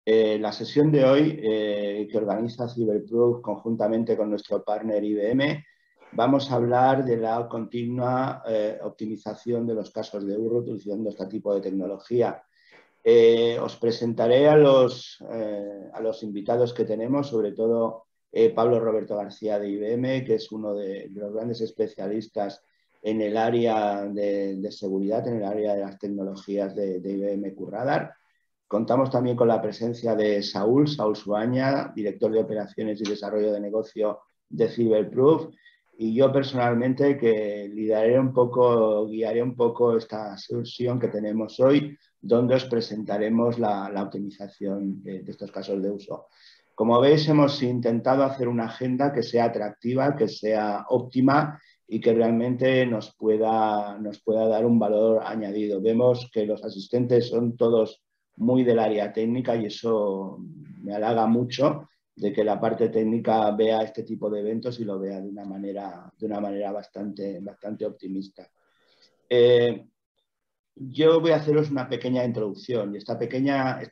La sesión de hoy, que organiza Cyberproof conjuntamente con nuestro partner IBM, vamos a hablar de la continua optimización de los casos de uso utilizando este tipo de tecnología. Os presentaré a los invitados que tenemos, sobre todo Pablo Roberto García de IBM, que es uno de los grandes especialistas en el área de seguridad, en el área de las tecnologías de IBM QRadar. Contamos también con la presencia de Saúl Suaña, director de operaciones y desarrollo de negocio de Cyberproof, y yo personalmente que guiaré un poco esta sesión que tenemos hoy, donde os presentaremos la optimización de estos casos de uso. Como veis, hemos intentado hacer una agenda que sea atractiva, que sea óptima y que realmente nos pueda dar un valor añadido. Vemos que los asistentes son todos muy del área técnica y eso me halaga mucho de que la parte técnica vea este tipo de eventos y lo vea de una manera bastante optimista. Yo voy a haceros una pequeña introducción y esta pequeña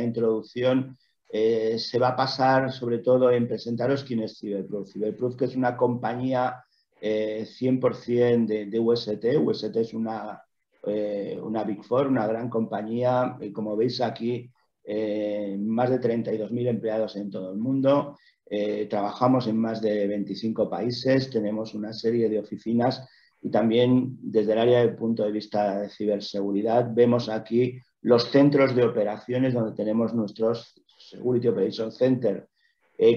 introducción se va a pasar sobre todo en presentaros quién es Cyberproof. Cyberproof, que es una compañía 100% de UST. UST es una Big Four, una gran compañía, y como veis aquí, más de 32.000 empleados en todo el mundo. Trabajamos en más de 25 países, tenemos una serie de oficinas y también desde el área del punto de vista de ciberseguridad vemos aquí los centros de operaciones donde tenemos nuestros Security Operation Center.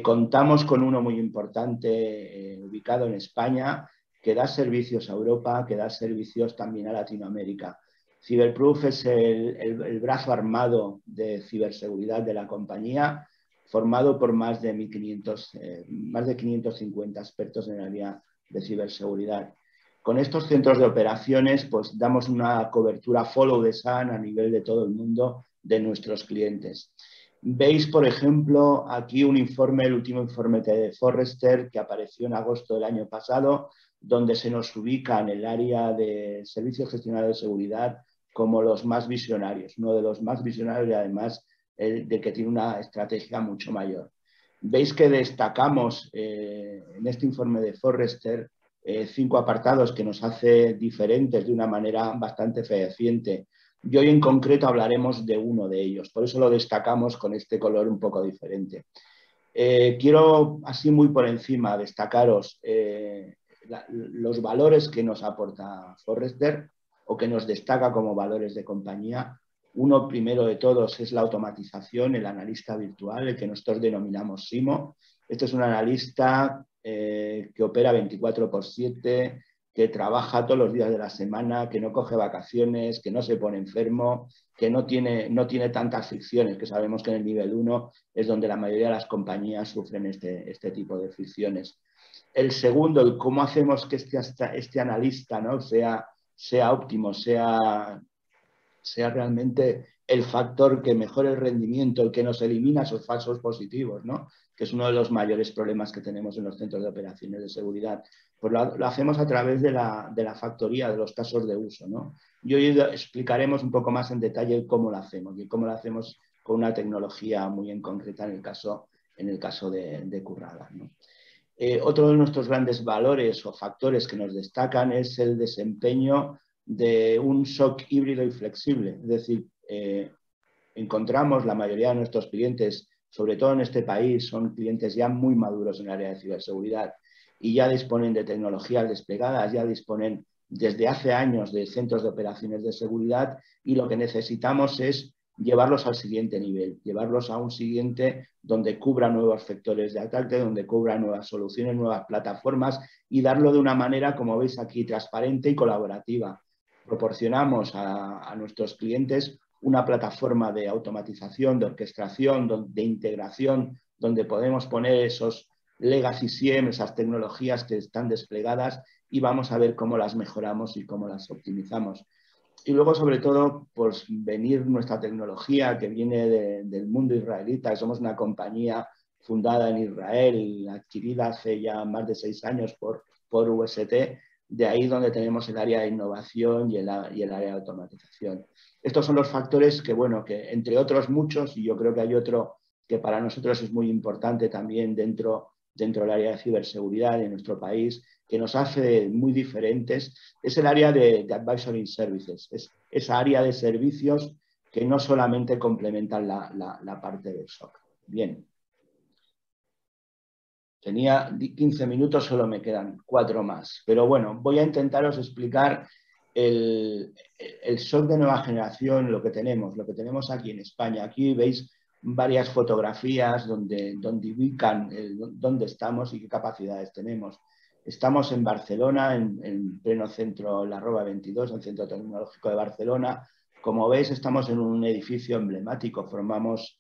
Contamos con uno muy importante ubicado en España que da servicios a Europa, que da servicios también a Latinoamérica. Cyberproof es el brazo armado de ciberseguridad de la compañía, formado por más de 550 expertos en el área de ciberseguridad. Con estos centros de operaciones, pues damos una cobertura follow the sun a nivel de todo el mundo de nuestros clientes. Veis, por ejemplo, aquí un informe, el último informe de Forrester, que apareció en agosto del año pasado, donde se nos ubica en el área de servicios gestionados de seguridad como los más visionarios, uno de los más visionarios y además de que tiene una estrategia mucho mayor. Veis que destacamos en este informe de Forrester 5 apartados que nos hace diferentes de una manera bastante fehaciente. Y hoy en concreto hablaremos de uno de ellos, por eso lo destacamos con este color un poco diferente. Quiero, así muy por encima, destacaros los valores que nos aporta Forrester o que nos destaca como valores de compañía. Uno, primero de todos, es la automatización, el analista virtual, el que nosotros denominamos SIMO. Este es un analista que opera 24/7, que trabaja todos los días de la semana, que no coge vacaciones, que no se pone enfermo, que no tiene tantas fricciones, que sabemos que en el nivel 1 es donde la mayoría de las compañías sufren este tipo de fricciones. El segundo, el cómo hacemos que este analista, ¿no?, sea óptimo, sea realmente el factor que mejore el rendimiento, el que nos elimina esos falsos positivos, ¿no?, que es uno de los mayores problemas que tenemos en los centros de operaciones de seguridad. Pues lo hacemos a través de la factoría de los casos de uso, ¿no? Y hoy explicaremos un poco más en detalle cómo lo hacemos y cómo lo hacemos con una tecnología muy en concreta en el caso de QRadar, ¿no? Otro de nuestros grandes valores o factores que nos destacan es el desempeño de un SOC híbrido y flexible. Es decir, encontramos la mayoría de nuestros clientes, sobre todo en este país, son clientes ya muy maduros en el área de ciberseguridad y ya disponen de tecnologías desplegadas, ya disponen desde hace años de centros de operaciones de seguridad y lo que necesitamos es llevarlos al siguiente nivel, llevarlos a un siguiente donde cubra nuevos sectores de ataque, donde cubra nuevas soluciones, nuevas plataformas y darlo de una manera, como veis aquí, transparente y colaborativa. Proporcionamos a nuestros clientes una plataforma de automatización, de orquestación, de integración, donde podemos poner esos legacy SIEM, esas tecnologías que están desplegadas y vamos a ver cómo las mejoramos y cómo las optimizamos. Y luego, sobre todo, pues venir nuestra tecnología que viene del mundo israelita. Somos una compañía fundada en Israel, adquirida hace ya más de 6 años por UST, de ahí donde tenemos el área de innovación y el área de automatización. Estos son los factores que, bueno, que entre otros muchos, y yo creo que hay otro que para nosotros es muy importante también dentro del área de ciberseguridad en nuestro país, que nos hace muy diferentes, es el área de Advisory Services, es esa área de servicios que no solamente complementan la parte del SOC. Bien. Tenía 15 minutos, solo me quedan 4 más. Pero bueno, voy a intentaros explicar el SOC de nueva generación, lo que tenemos aquí en España. Aquí veis varias fotografías donde ubican dónde estamos y qué capacidades tenemos. Estamos en Barcelona, en pleno centro La Roba 22, el Centro Tecnológico de Barcelona. Como veis, estamos en un edificio emblemático, formamos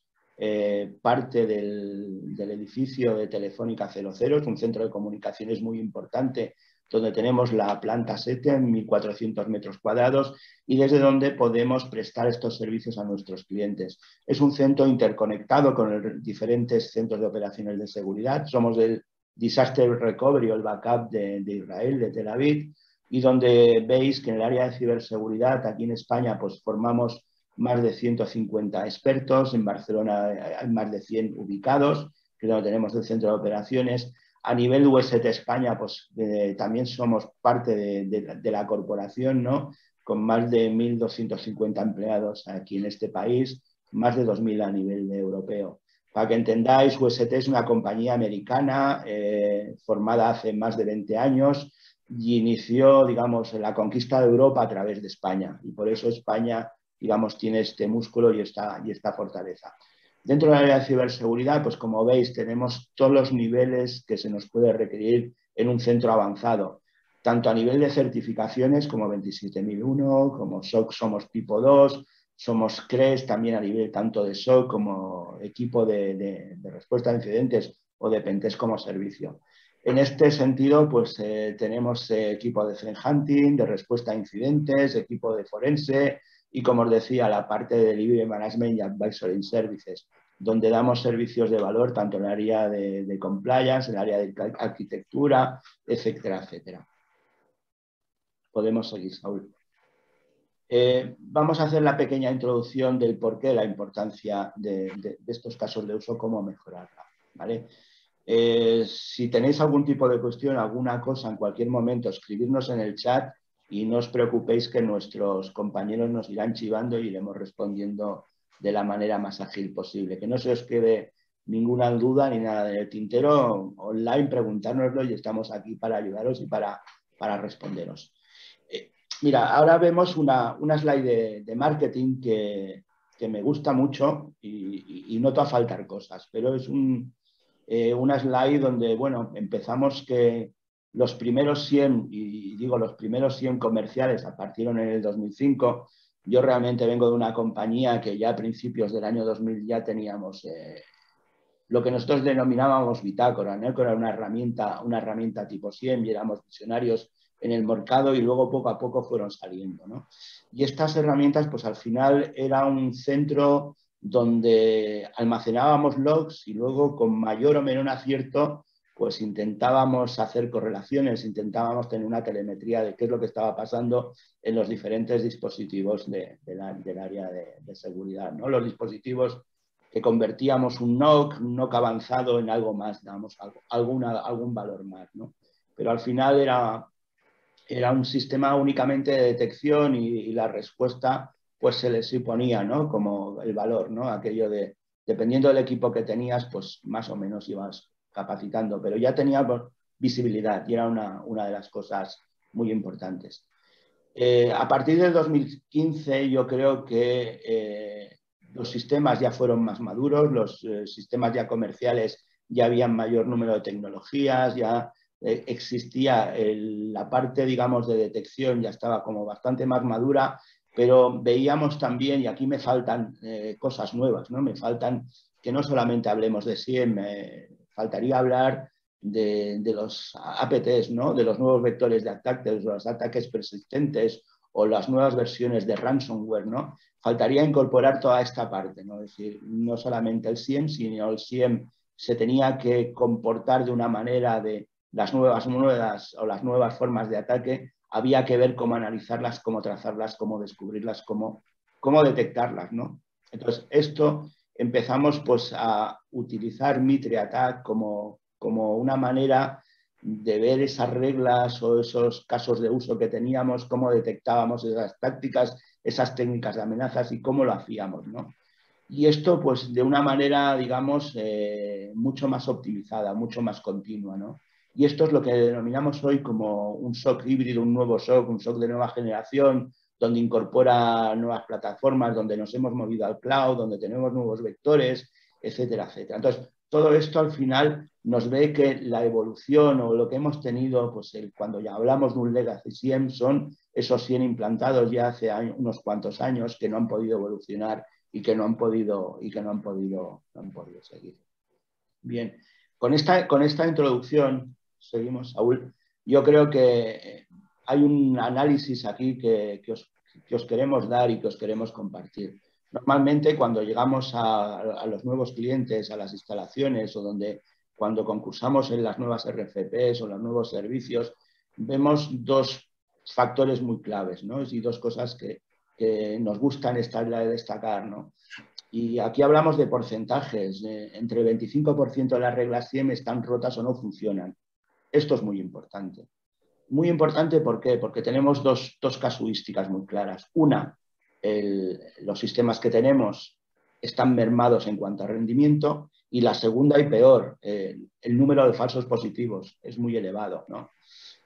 parte del edificio de Telefónica 00, es un centro de comunicaciones muy importante, donde tenemos la planta 7 en 1.400 metros cuadrados y desde donde podemos prestar estos servicios a nuestros clientes. Es un centro interconectado con diferentes centros de operaciones de seguridad. Somos del Disaster Recovery o el backup de Israel, de Tel Aviv, y donde veis que en el área de ciberseguridad, aquí en España, pues formamos más de 150 expertos, en Barcelona hay más de 100 ubicados, que es donde tenemos el centro de operaciones. A nivel UST España, pues también somos parte de la corporación, ¿no? Con más de 1.250 empleados aquí en este país, más de 2.000 a nivel europeo. Para que entendáis, UST es una compañía americana formada hace más de 20 años y inició, digamos, la conquista de Europa a través de España. Y por eso España, digamos, tiene este músculo y esta fortaleza. Dentro del área de ciberseguridad, pues como veis, tenemos todos los niveles que se nos puede requerir en un centro avanzado, tanto a nivel de certificaciones como 27001, como SOC somos tipo 2, somos CRES también a nivel tanto de SOC como equipo de respuesta a incidentes o de Pentest como servicio. En este sentido, pues tenemos equipo de threat hunting, de respuesta a incidentes, equipo de forense, y, como os decía, la parte de Delivery Management y Advisory Services, donde damos servicios de valor tanto en el área de compliance, en el área de arquitectura, etcétera, etcétera. Podemos seguir, Saúl. Vamos a hacer la pequeña introducción del porqué de la importancia de estos casos de uso, cómo mejorarla, ¿vale? Si tenéis algún tipo de cuestión, alguna cosa, en cualquier momento, escribirnos en el chat y no os preocupéis que nuestros compañeros nos irán chivando y iremos respondiendo de la manera más ágil posible. Que no se os quede ninguna duda ni nada del tintero, online, preguntárnoslo y estamos aquí para ayudaros y para responderos. Mira, ahora vemos una slide de marketing que me gusta mucho y noto a faltar cosas, pero es una slide donde, bueno, empezamos que los primeros 100, y digo los primeros 100 comerciales partieron en el 2005. Yo realmente vengo de una compañía que ya a principios del año 2000 ya teníamos lo que nosotros denominábamos bitácora, ¿no? Que era una herramienta tipo 100 y éramos visionarios en el mercado y luego poco a poco fueron saliendo, ¿no? Y estas herramientas, pues al final era un centro donde almacenábamos logs y luego con mayor o menor acierto pues intentábamos hacer correlaciones, intentábamos tener una telemetría de qué es lo que estaba pasando en los diferentes dispositivos del área de seguridad, ¿no? Los dispositivos que convertíamos un NOC avanzado en algo más, damos algún valor más, ¿no? Pero al final era un sistema únicamente de detección y la respuesta pues se le suponía, ¿no? Como el valor, ¿no? Aquello de, dependiendo del equipo que tenías, pues más o menos ibas capacitando, pero ya tenía visibilidad y era una de las cosas muy importantes. A partir del 2015 yo creo que los sistemas ya fueron más maduros, los sistemas ya comerciales ya habían mayor número de tecnologías, ya existía la parte, digamos, de detección, ya estaba como bastante más madura, pero veíamos también, y aquí me faltan cosas nuevas, ¿no? Me faltan que no solamente hablemos de SIEM, me faltaría hablar de los APTs, ¿no? De los nuevos vectores de ataque, de los ataques persistentes o las nuevas versiones de ransomware, ¿no? Faltaría incorporar toda esta parte, ¿no? Es decir, no solamente el SIEM, sino el SIEM se tenía que comportar de una manera de las nuevas monedas o las nuevas formas de ataque, había que ver cómo analizarlas, cómo trazarlas, cómo descubrirlas, cómo cómo detectarlas, ¿no? Entonces, esto empezamos pues a utilizar Mitre Attack como una manera de ver esas reglas o esos casos de uso que teníamos, cómo detectábamos esas tácticas, esas técnicas de amenazas y cómo lo hacíamos, ¿no? Y esto, pues, de una manera, digamos, mucho más optimizada, mucho más continua, ¿no? Y esto es lo que denominamos hoy como un SOC híbrido, un nuevo SOC, un SOC de nueva generación, donde incorpora nuevas plataformas, donde nos hemos movido al cloud, donde tenemos nuevos vectores, etcétera, etcétera. Entonces, todo esto al final nos ve que la evolución o lo que hemos tenido, pues cuando ya hablamos de un legacy SIEM, son esos 100 implantados ya hace unos cuantos años que no han podido evolucionar y que no han podido seguir. Bien, con esta introducción, seguimos, Saúl, yo creo que hay un análisis aquí que os queremos dar y que os queremos compartir. Normalmente cuando llegamos a los nuevos clientes, a las instalaciones o cuando concursamos en las nuevas RFPs o los nuevos servicios, vemos dos factores muy claves, ¿no? Y dos cosas que nos gustan destacar, ¿no? Y aquí hablamos de porcentajes. Entre el 25% de las reglas SIEM están rotas o no funcionan. Esto es muy importante. Muy importante, ¿por qué? Porque tenemos dos casuísticas muy claras. Una, los sistemas que tenemos están mermados en cuanto a rendimiento. Y la segunda y peor, el número de falsos positivos es muy elevado, ¿no?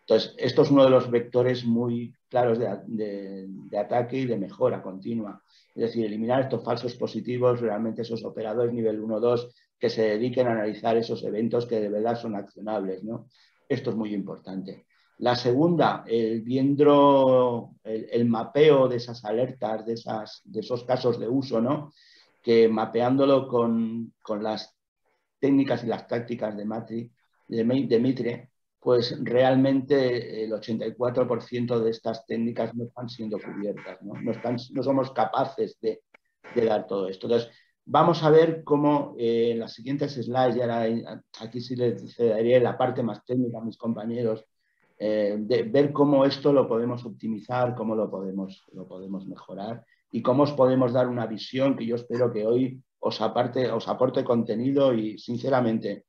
Entonces, esto es uno de los vectores muy claros de ataque y de mejora continua. Es decir, eliminar estos falsos positivos, realmente esos operadores nivel 1 o 2 que se dediquen a analizar esos eventos que de verdad son accionables, ¿no? Esto es muy importante. La segunda, viendo el mapeo de esas alertas, de esos casos de uso, ¿no? Que mapeándolo con las técnicas y las tácticas de Mitre, pues realmente el 84% de estas técnicas no están siendo cubiertas, no somos capaces de dar todo esto. Entonces, vamos a ver cómo en las siguientes slides, y ahora aquí sí les cederé la parte más técnica a mis compañeros, de ver cómo esto lo podemos optimizar, cómo lo podemos mejorar y cómo os podemos dar una visión que yo espero que hoy os aporte contenido y, sinceramente,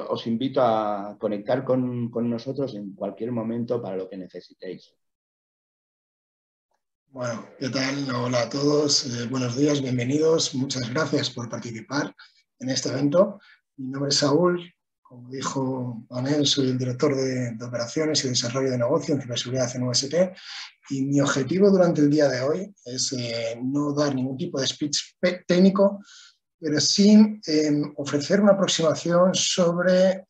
os invito a conectar con nosotros en cualquier momento para lo que necesitéis. Bueno, ¿qué tal? Hola a todos, buenos días, bienvenidos. Muchas gracias por participar en este evento. Mi nombre es Saúl, como dijo Manel, soy el director de operaciones y desarrollo de negocio en ciberseguridad en UST, y mi objetivo durante el día de hoy es no dar ningún tipo de speech técnico, pero sí ofrecer una aproximación sobre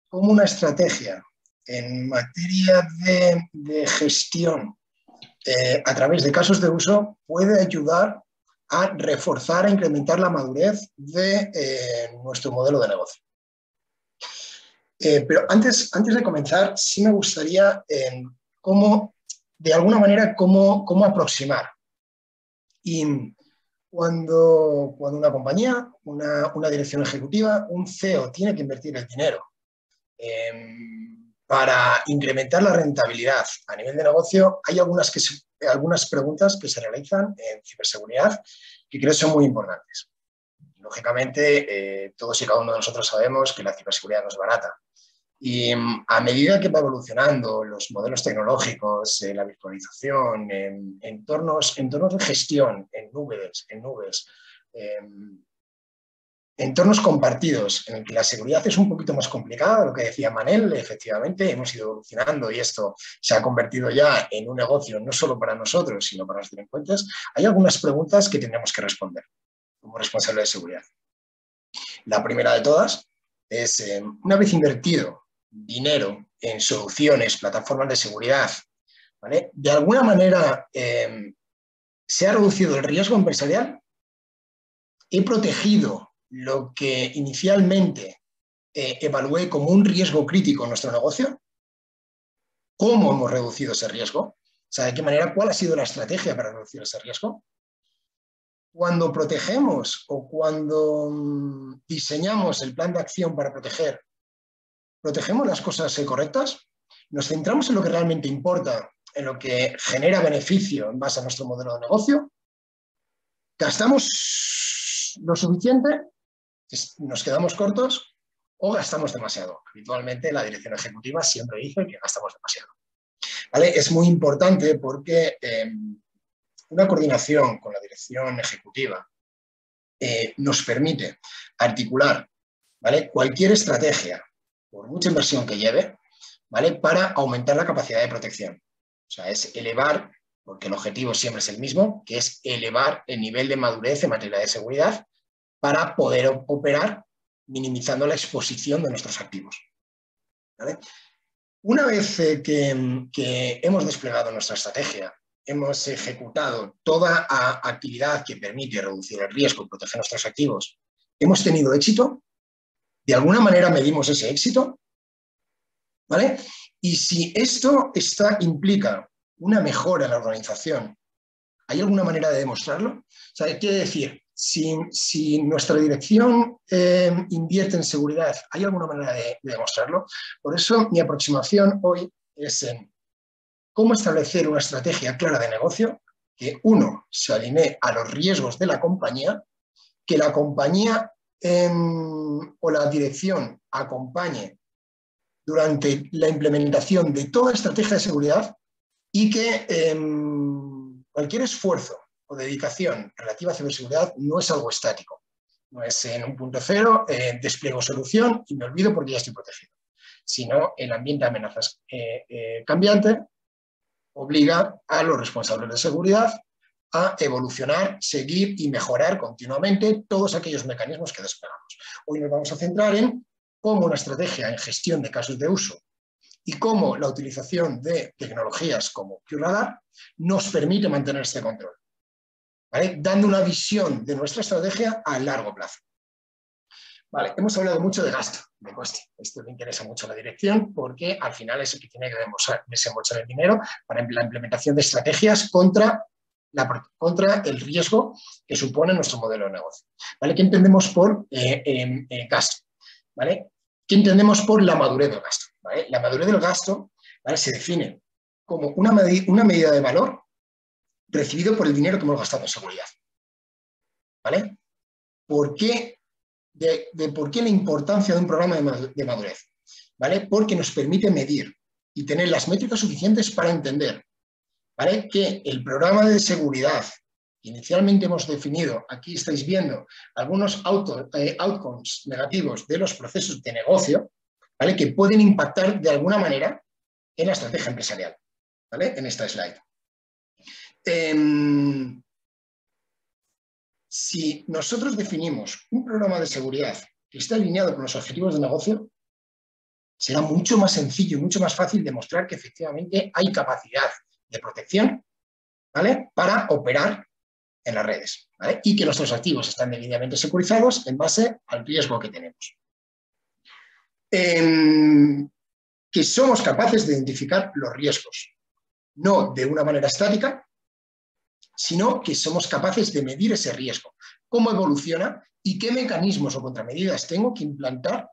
cómo una estrategia en materia de gestión a través de casos de uso puede ayudar a reforzar e incrementar la madurez de nuestro modelo de negocio. Pero antes de comenzar, sí me gustaría de alguna manera, cómo aproximar. Y cuando una compañía, una dirección ejecutiva, un CEO tiene que invertir el dinero para incrementar la rentabilidad a nivel de negocio, hay algunas preguntas que se realizan en ciberseguridad que creo son muy importantes. Lógicamente, todos y cada uno de nosotros sabemos que la ciberseguridad no es barata. Y a medida que va evolucionando los modelos tecnológicos, la virtualización, entornos de gestión en nubes, entornos compartidos en el que la seguridad es un poquito más complicada, lo que decía Manel, efectivamente hemos ido evolucionando y esto se ha convertido ya en un negocio no solo para nosotros, sino para los delincuentes. Hay algunas preguntas que tenemos que responder como responsable de seguridad. La primera de todas es, una vez invertido dinero en soluciones, plataformas de seguridad, ¿vale? ¿De alguna manera se ha reducido el riesgo empresarial? ¿He protegido lo que inicialmente evalué como un riesgo crítico en nuestro negocio? ¿Cómo hemos reducido ese riesgo? O sea, ¿de qué manera? ¿Cuál ha sido la estrategia para reducir ese riesgo? Cuando protegemos o cuando diseñamos el plan de acción para proteger, ¿protegemos las cosas correctas? ¿Nos centramos en lo que realmente importa en lo que genera beneficio en base a nuestro modelo de negocio, gastamos lo suficiente, nos quedamos cortos o gastamos demasiado. Habitualmente la dirección ejecutiva siempre dice que gastamos demasiado. ¿Vale? Es muy importante porque una coordinación con la dirección ejecutiva nos permite articular, ¿vale?, cualquier estrategia, por mucha inversión que lleve, ¿vale?, para aumentar la capacidad de protección. O sea, es elevar, porque el objetivo siempre es el mismo, que es elevar el nivel de madurez en materia de seguridad para poder operar minimizando la exposición de nuestros activos. ¿Vale? Una vez que hemos desplegado nuestra estrategia, hemos ejecutado toda actividad que permite reducir el riesgo y proteger nuestros activos, hemos tenido éxito, de alguna manera medimos ese éxito, ¿vale? Y si esto implica una mejora en la organización, ¿hay alguna manera de demostrarlo? O sea, quiere decir, si nuestra dirección invierte en seguridad, ¿hay alguna manera de demostrarlo? Por eso mi aproximación hoy es en cómo establecer una estrategia clara de negocio que, uno, se alinee a los riesgos de la compañía, que la compañía o la dirección acompañe durante la implementación de toda estrategia de seguridad y que cualquier esfuerzo o dedicación relativa a ciberseguridad no es algo estático. No es en un punto cero, despliego solución y me olvido porque ya estoy protegido. Sino el ambiente de amenazas cambiante obliga a los responsables de seguridad a evolucionar, seguir y mejorar continuamente todos aquellos mecanismos que desplegamos. Hoy nos vamos a centrar en cómo una estrategia en gestión de casos de uso y cómo la utilización de tecnologías como QRadar nos permite mantener este control, ¿vale?, dando una visión de nuestra estrategia a largo plazo. Vale, hemos hablado mucho de gasto, de coste. Esto le interesa mucho a la dirección porque al final es el que tiene que desembolsar el dinero para la implementación de estrategias contra el riesgo que supone nuestro modelo de negocio. ¿Vale? ¿Qué entendemos por gasto? ¿Vale? ¿Qué entendemos por la madurez del gasto? ¿Vale? La madurez del gasto, ¿vale?, se define como una medida de valor recibido por el dinero que hemos gastado en seguridad. ¿Vale? ¿Por qué la importancia de un programa de madurez? ¿Vale? Porque nos permite medir y tener las métricas suficientes para entender, ¿vale?, que el programa de seguridad que inicialmente hemos definido, aquí estáis viendo algunos outcomes negativos de los procesos de negocio, ¿vale?, que pueden impactar de alguna manera en la estrategia empresarial, ¿vale?, en esta slide. Si nosotros definimos un programa de seguridad que está alineado con los objetivos de negocio, será mucho más sencillo y mucho más fácil demostrar que efectivamente hay capacidad de protección, ¿vale?, para operar en las redes, ¿vale?, y que nuestros activos están debidamente securizados en base al riesgo que tenemos. Que somos capaces de identificar los riesgos, no de una manera estática, sino que somos capaces de medir ese riesgo, cómo evoluciona y qué mecanismos o contramedidas tengo que implantar,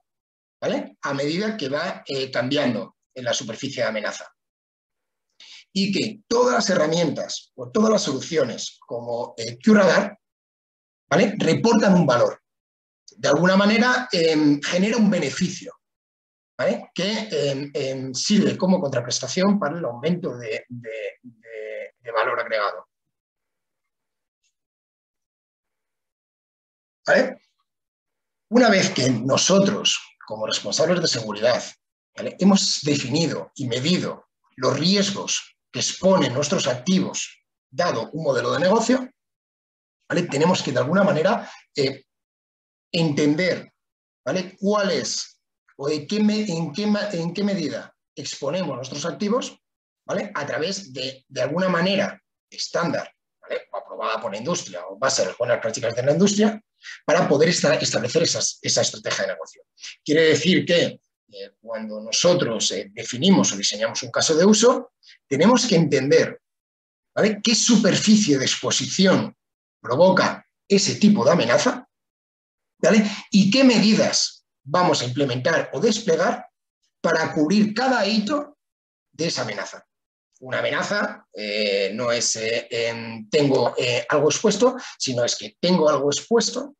¿vale?, a medida que va cambiando en la superficie de amenaza. Y que todas las herramientas o todas las soluciones como QRadar, ¿vale?, reportan un valor. De alguna manera genera un beneficio, ¿vale?, que sirve como contraprestación para el aumento de valor agregado. ¿Vale? Una vez que nosotros, como responsables de seguridad, ¿vale?, hemos definido y medido los riesgos que exponen nuestros activos dado un modelo de negocio, ¿vale?, tenemos que de alguna manera entender, ¿vale?, cuál es o en qué medida exponemos nuestros activos, ¿vale?, a través de alguna manera estándar, ¿vale?, o aprobada por la industria o base en las buenas prácticas de la industria, para poder establecer esa estrategia de negocio. Quiere decir que cuando nosotros definimos o diseñamos un caso de uso, tenemos que entender, ¿vale?, qué superficie de exposición provoca ese tipo de amenaza, ¿vale?, y qué medidas vamos a implementar o desplegar para cubrir cada hito de esa amenaza. una amenaza, no es tengo algo expuesto, sino es que tengo algo expuesto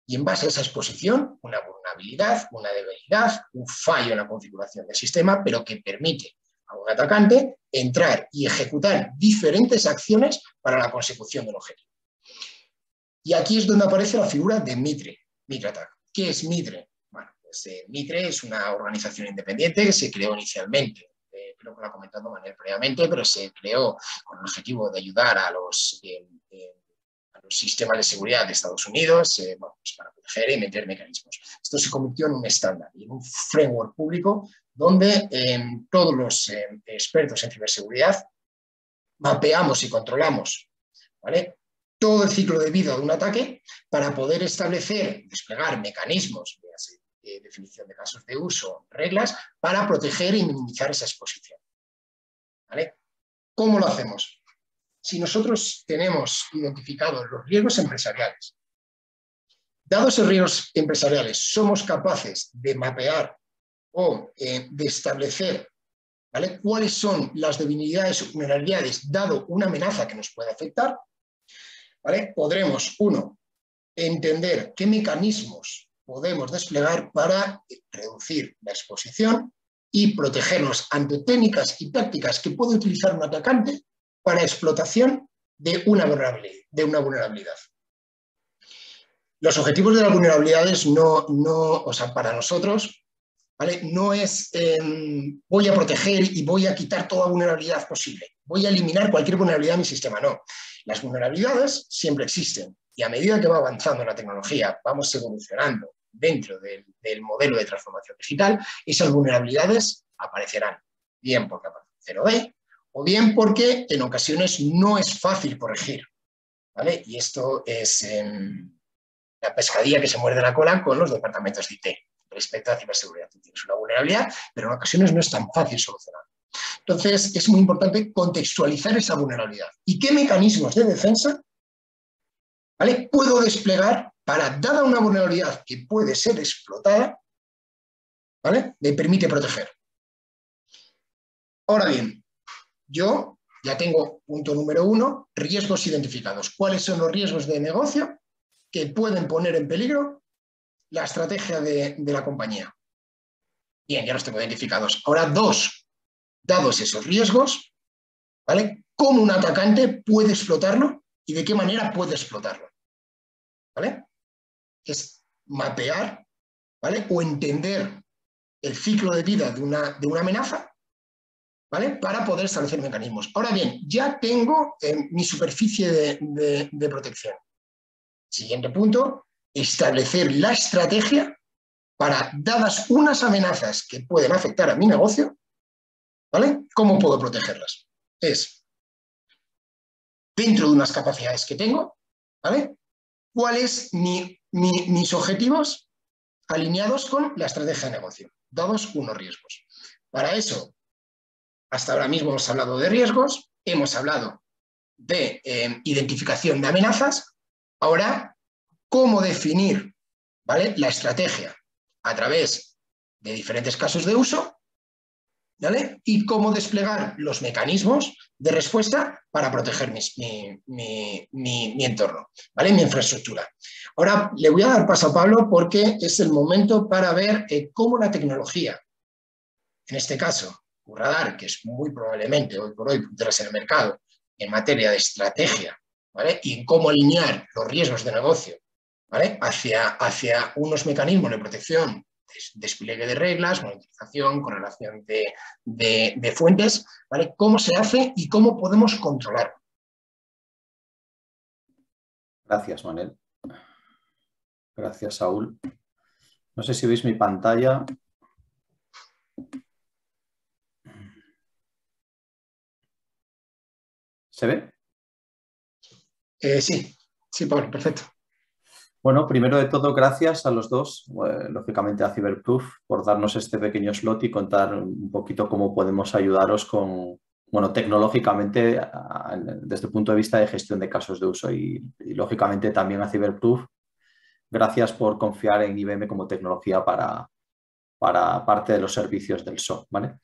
y en base a esa exposición, una vulnerabilidad, una debilidad, un fallo en la configuración del sistema, pero que permite a un atacante entrar y ejecutar diferentes acciones para la consecución del objetivo. Y aquí es donde aparece la figura de MITRE, Mitre Attack. ¿Qué es MITRE? Bueno, pues MITRE es una organización independiente que se creó inicialmente, creo que lo ha comentado Manuel previamente, pero se creó con el objetivo de ayudar a los sistemas de seguridad de Estados Unidos, bueno, pues para proteger y meter mecanismos. Esto se convirtió en un estándar y en un framework público donde todos los expertos en ciberseguridad mapeamos y controlamos, ¿vale?, todo el ciclo de vida de un ataque para poder establecer, desplegar mecanismos de definición de casos de uso, reglas, para proteger y minimizar esa exposición, ¿vale? ¿Cómo lo hacemos? Si nosotros tenemos identificados los riesgos empresariales, dados esos riesgos empresariales, somos capaces de mapear o de establecer, ¿vale?, cuáles son las debilidades o vulnerabilidades dado una amenaza que nos puede afectar, ¿vale? Podremos, uno, entender qué mecanismos podemos desplegar para reducir la exposición y protegernos ante técnicas y tácticas que puede utilizar un atacante para explotación de una vulnerabilidad. Los objetivos de las vulnerabilidades o sea, para nosotros, ¿vale?, no es voy a proteger y voy a quitar toda vulnerabilidad posible, voy a eliminar cualquier vulnerabilidad en mi sistema, no. Las vulnerabilidades siempre existen y a medida que va avanzando la tecnología, vamos evolucionando dentro del modelo de transformación digital, esas vulnerabilidades aparecerán, bien porque aparece 0D o bien porque en ocasiones no es fácil corregir, ¿vale? Y esto es la pescadilla que se muerde la cola con los departamentos de IT respecto a ciberseguridad. Tú tienes una vulnerabilidad, pero en ocasiones no es tan fácil solucionar. Entonces, es muy importante contextualizar esa vulnerabilidad. ¿Y qué mecanismos de defensa, ¿vale?, puedo desplegar para, dada una vulnerabilidad que puede ser explotada, ¿vale?, me permite proteger? Ahora bien, yo ya tengo punto número 1, riesgos identificados. ¿Cuáles son los riesgos de negocio que pueden poner en peligro la estrategia de la compañía? Bien, ya los tengo identificados. Ahora, 2, dados esos riesgos, ¿vale?, ¿cómo un atacante puede explotarlo y de qué manera puede explotarlo? ¿Vale? Es mapear, ¿vale?, o entender el ciclo de vida de una amenaza, ¿vale?, para poder establecer mecanismos. Ahora bien, ya tengo mi superficie de protección. Siguiente punto, establecer la estrategia para, dadas unas amenazas que pueden afectar a mi negocio, ¿vale?, ¿cómo puedo protegerlas? Es, dentro de unas capacidades que tengo, ¿vale?, ¿cuáles mis objetivos alineados con la estrategia de negocio, dados unos riesgos? Para eso, hasta ahora mismo hemos hablado de riesgos, hemos hablado de identificación de amenazas. Ahora, ¿cómo definir, ¿vale?, la estrategia a través de diferentes casos de uso, ¿vale?, y cómo desplegar los mecanismos de respuesta para proteger mi entorno, ¿vale?, mi infraestructura? Ahora le voy a dar paso a Pablo porque es el momento para ver cómo la tecnología, en este caso, QRadar, que es muy probablemente hoy por hoy punteras en el mercado en materia de estrategia, ¿vale?, y en cómo alinear los riesgos de negocio, ¿vale?, hacia unos mecanismos de protección, despliegue de reglas, monitorización, correlación de fuentes, ¿vale?, cómo se hace y cómo podemos controlarlo. Gracias, Manel. Gracias, Saúl. No sé si veis mi pantalla. ¿Se ve? Sí, Pablo, perfecto. Bueno, primero de todo, gracias a los dos, lógicamente a Cyberproof, por darnos este pequeño slot y contar un poquito cómo podemos ayudaros con, bueno, tecnológicamente desde el punto de vista de gestión de casos de uso y lógicamente también a Cyberproof. Gracias por confiar en IBM como tecnología para parte de los servicios del SOC, ¿vale?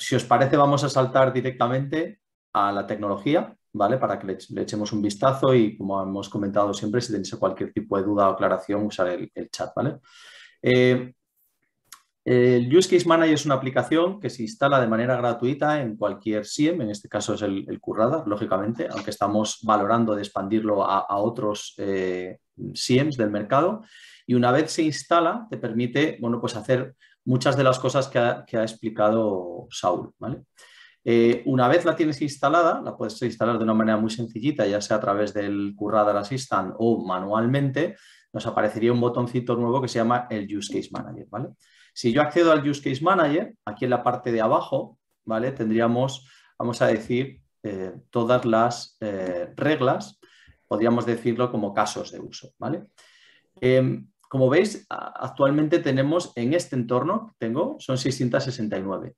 Si os parece, vamos a saltar directamente a la tecnología, ¿vale? Para que le echemos un vistazo y, como hemos comentado siempre, si tenéis cualquier tipo de duda o aclaración, usar el chat, ¿vale? El Use Case Manager es una aplicación que se instala de manera gratuita en cualquier SIEM, en este caso es el Currada, lógicamente, aunque estamos valorando de expandirlo a otros SIEMs del mercado. Y una vez se instala, te permite, bueno, pues hacer muchas de las cosas que ha explicado Saúl, ¿vale? Una vez la tienes instalada, la puedes instalar de una manera muy sencillita, ya sea a través del Currada Assistant o manualmente, nos aparecería un botoncito nuevo que se llama el Use Case Manager, ¿vale? Si yo accedo al Use Case Manager, aquí en la parte de abajo, ¿vale? Tendríamos, vamos a decir, todas las reglas, podríamos decirlo como casos de uso, ¿vale? Como veis, actualmente tenemos en este entorno, son 669.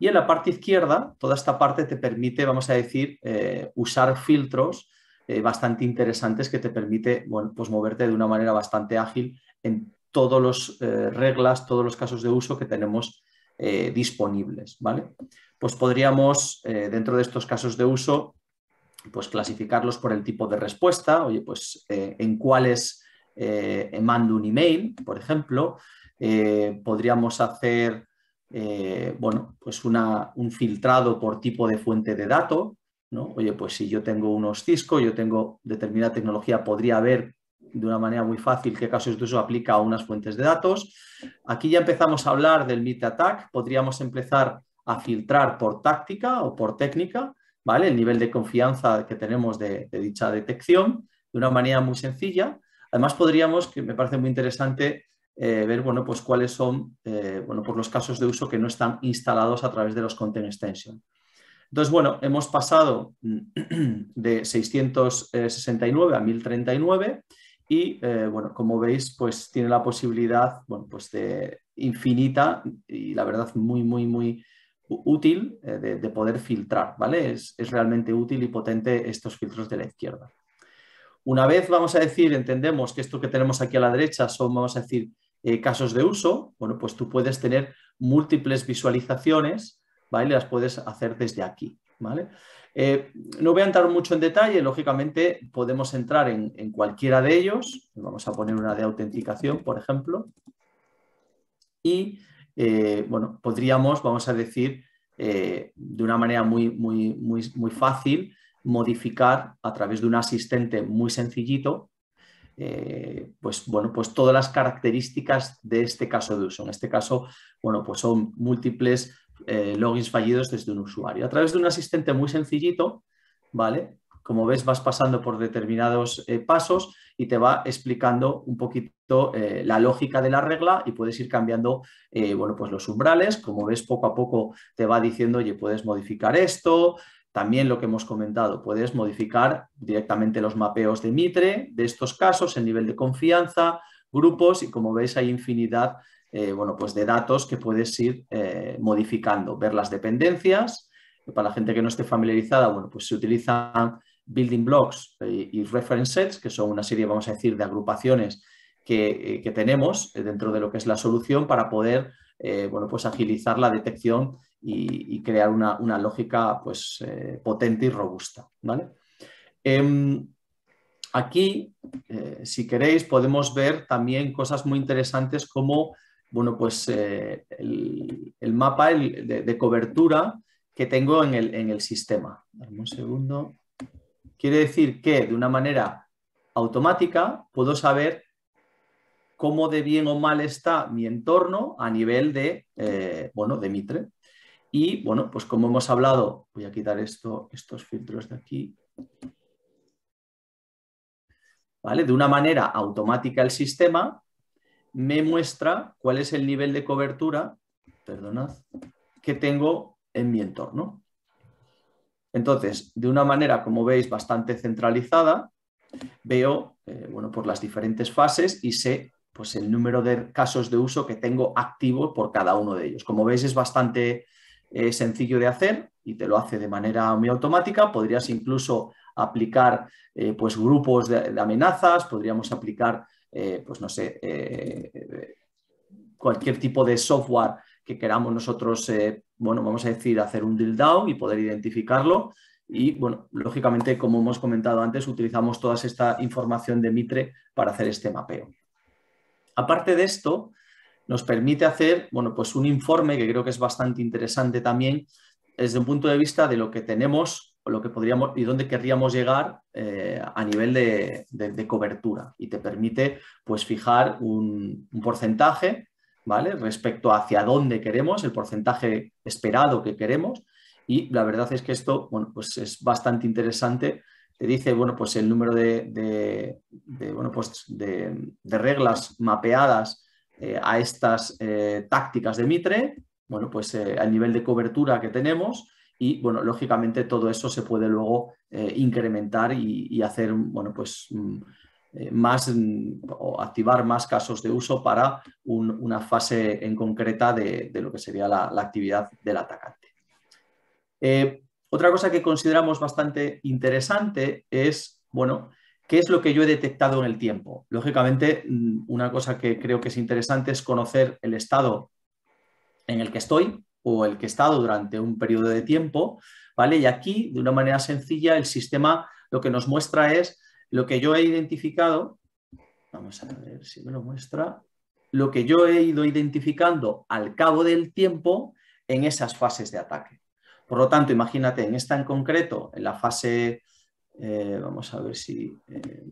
Y en la parte izquierda, toda esta parte te permite, vamos a decir, usar filtros bastante interesantes que te permite, bueno, pues moverte de una manera bastante ágil en todas las reglas, todos los casos de uso que tenemos disponibles, ¿vale? Pues podríamos, dentro de estos casos de uso, pues clasificarlos por el tipo de respuesta. Oye, pues en cuáles mando un email, por ejemplo. Podríamos hacer, bueno, pues un filtrado por tipo de fuente de datos, ¿no? Oye, pues si yo tengo unos Cisco, yo tengo determinada tecnología, podría ver de una manera muy fácil qué casos de uso aplica a unas fuentes de datos. Aquí ya empezamos a hablar del Meet Attack. Podríamos empezar a filtrar por táctica o por técnica, ¿vale? El nivel de confianza que tenemos de dicha detección de una manera muy sencilla. Además, podríamos, que me parece muy interesante, ver, bueno, pues cuáles son bueno, pues los casos de uso que no están instalados a través de los Content Extension. Entonces, bueno, hemos pasado de 669 a 1039 y, bueno, como veis, pues tiene la posibilidad, bueno, pues de infinita y la verdad muy, muy, muy útil de poder filtrar, ¿vale? Es realmente útil y potente estos filtros de la izquierda. Una vez, vamos a decir, entendemos que esto que tenemos aquí a la derecha son, vamos a decir, casos de uso, bueno, pues tú puedes tener múltiples visualizaciones, ¿vale? Las puedes hacer desde aquí, ¿vale? No voy a entrar mucho en detalle, lógicamente podemos entrar en cualquiera de ellos. Vamos a poner una de autenticación, por ejemplo, y, bueno, podríamos, vamos a decir, de una manera muy fácil, modificar a través de un asistente muy sencillito, pues, bueno, pues todas las características de este caso de uso. En este caso, bueno, pues son múltiples logins fallidos desde un usuario. A través de un asistente muy sencillito, ¿vale? Como ves, vas pasando por determinados pasos y te va explicando un poquito la lógica de la regla y puedes ir cambiando, bueno, pues los umbrales. Como ves, poco a poco te va diciendo, oye, puedes modificar esto. También lo que hemos comentado, puedes modificar directamente los mapeos de Mitre de estos casos, el nivel de confianza, grupos y, como veis, hay infinidad bueno, pues de datos que puedes ir modificando. Ver las dependencias. Para la gente que no esté familiarizada, bueno, pues se utilizan building blocks y reference sets, que son una serie, vamos a decir, de agrupaciones que tenemos dentro de lo que es la solución para poder bueno, pues agilizar la detección y crear una lógica pues, potente y robusta, ¿vale? Aquí, si queréis, podemos ver también cosas muy interesantes como, bueno, pues, el mapa de cobertura que tengo en el sistema. Dame un segundo. Quiere decir que de una manera automática puedo saber cómo de bien o mal está mi entorno a nivel de, bueno, de Mitre. Y, bueno, pues como hemos hablado, voy a quitar estos filtros de aquí. ¿Vale? De una manera automática el sistema me muestra cuál es el nivel de cobertura, perdonad, que tengo en mi entorno. Entonces, de una manera, como veis, bastante centralizada, veo bueno, por las diferentes fases y sé pues, el número de casos de uso que tengo activos por cada uno de ellos. Como veis, es bastante sencillo de hacer y te lo hace de manera muy automática. Podrías incluso aplicar pues, grupos de amenazas, podríamos aplicar, pues no sé, cualquier tipo de software que queramos nosotros, bueno, vamos a decir, hacer un drill down y poder identificarlo. Y, bueno, lógicamente, como hemos comentado antes, utilizamos toda esta información de Mitre para hacer este mapeo. Aparte de esto, nos permite hacer, bueno, pues un informe que creo que es bastante interesante también desde un punto de vista de lo que tenemos o lo que podríamos y dónde querríamos llegar a nivel de cobertura, y te permite pues fijar un porcentaje, ¿vale?, respecto a hacia dónde queremos, el porcentaje esperado que queremos. Y la verdad es que esto, bueno, pues es bastante interesante. Te dice, bueno, pues el número bueno, pues de reglas mapeadas a estas tácticas de Mitre, bueno, pues al nivel de cobertura que tenemos, y, bueno, lógicamente todo eso se puede luego incrementar y hacer, bueno, pues más o activar más casos de uso para una fase en concreta de lo que sería la actividad del atacante. Otra cosa que consideramos bastante interesante es, bueno, ¿qué es lo que yo he detectado en el tiempo? Lógicamente, una cosa que creo que es interesante es conocer el estado en el que estoy o el que he estado durante un periodo de tiempo, ¿vale? Y aquí, de una manera sencilla, el sistema lo que nos muestra es lo que yo he identificado. Vamos a ver si me lo muestra. Lo que yo he ido identificando al cabo del tiempo en esas fases de ataque. Por lo tanto, imagínate, en esta en concreto, en la fase, vamos a ver si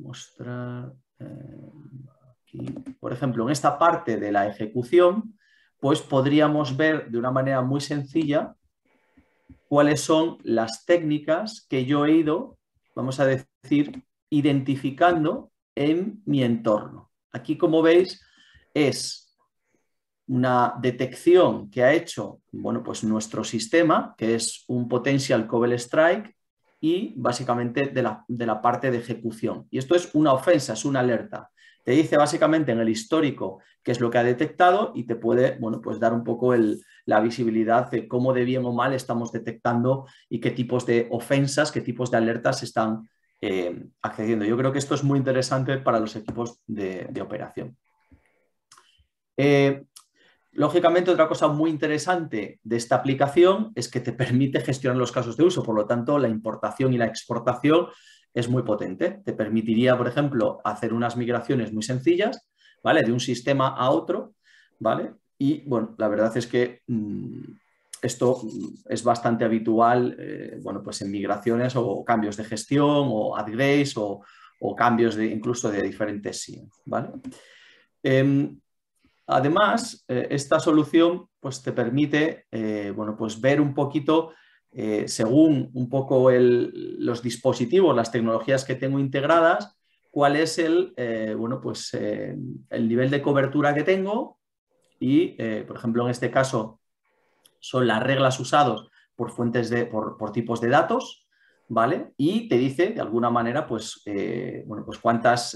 mostrar aquí, por ejemplo, en esta parte de la ejecución, pues podríamos ver de una manera muy sencilla cuáles son las técnicas que yo he ido, vamos a decir, identificando en mi entorno. Aquí, como veis, es una detección que ha hecho, bueno, pues nuestro sistema, que es un Potential Cobble Strike, y básicamente de la parte de ejecución. Y esto es una ofensa, es una alerta. Te dice básicamente en el histórico qué es lo que ha detectado y te puede, bueno, pues dar un poco la visibilidad de cómo de bien o mal estamos detectando y qué tipos de ofensas, qué tipos de alertas están accediendo. Yo creo que esto es muy interesante para los equipos de operación. Lógicamente, otra cosa muy interesante de esta aplicación es que te permite gestionar los casos de uso. Por lo tanto, la importación y la exportación es muy potente. Te permitiría, por ejemplo, hacer unas migraciones muy sencillas, ¿vale?, de un sistema a otro, ¿vale? Y, bueno, la verdad es que esto es bastante habitual, bueno, pues en migraciones o cambios de gestión o upgrades o cambios incluso de diferentes SIEM, ¿vale? Además, esta solución pues, te permite bueno, pues ver un poquito, según un poco los dispositivos, las tecnologías que tengo integradas, cuál es bueno, pues, el nivel de cobertura que tengo y, por ejemplo, en este caso son las reglas usadas por fuentes por tipos de datos, ¿vale? Y te dice, de alguna manera, pues, bueno, pues cuántas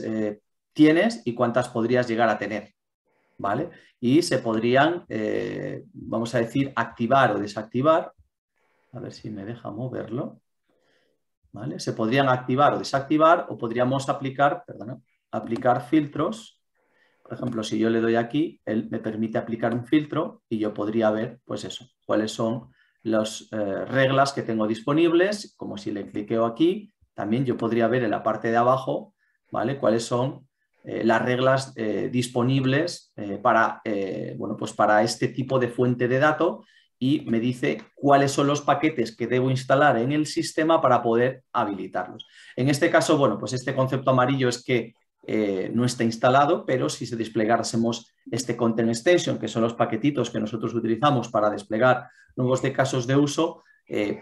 tienes y cuántas podrías llegar a tener, ¿vale? Y se podrían, vamos a decir, activar o desactivar. A ver si me deja moverlo. ¿Vale? Se podrían activar o desactivar, o podríamos aplicar, perdona, aplicar filtros. Por ejemplo, si yo le doy aquí, él me permite aplicar un filtro y yo podría ver, pues eso, cuáles son las reglas que tengo disponibles. Como si le cliqueo aquí, también yo podría ver en la parte de abajo, ¿vale?, cuáles son las reglas disponibles para, bueno, pues para este tipo de fuente de datos, y me dice cuáles son los paquetes que debo instalar en el sistema para poder habilitarlos. En este caso, bueno, pues este concepto amarillo es que no está instalado, pero si se desplegásemos este Content Extension, que son los paquetitos que nosotros utilizamos para desplegar nuevos casos de uso,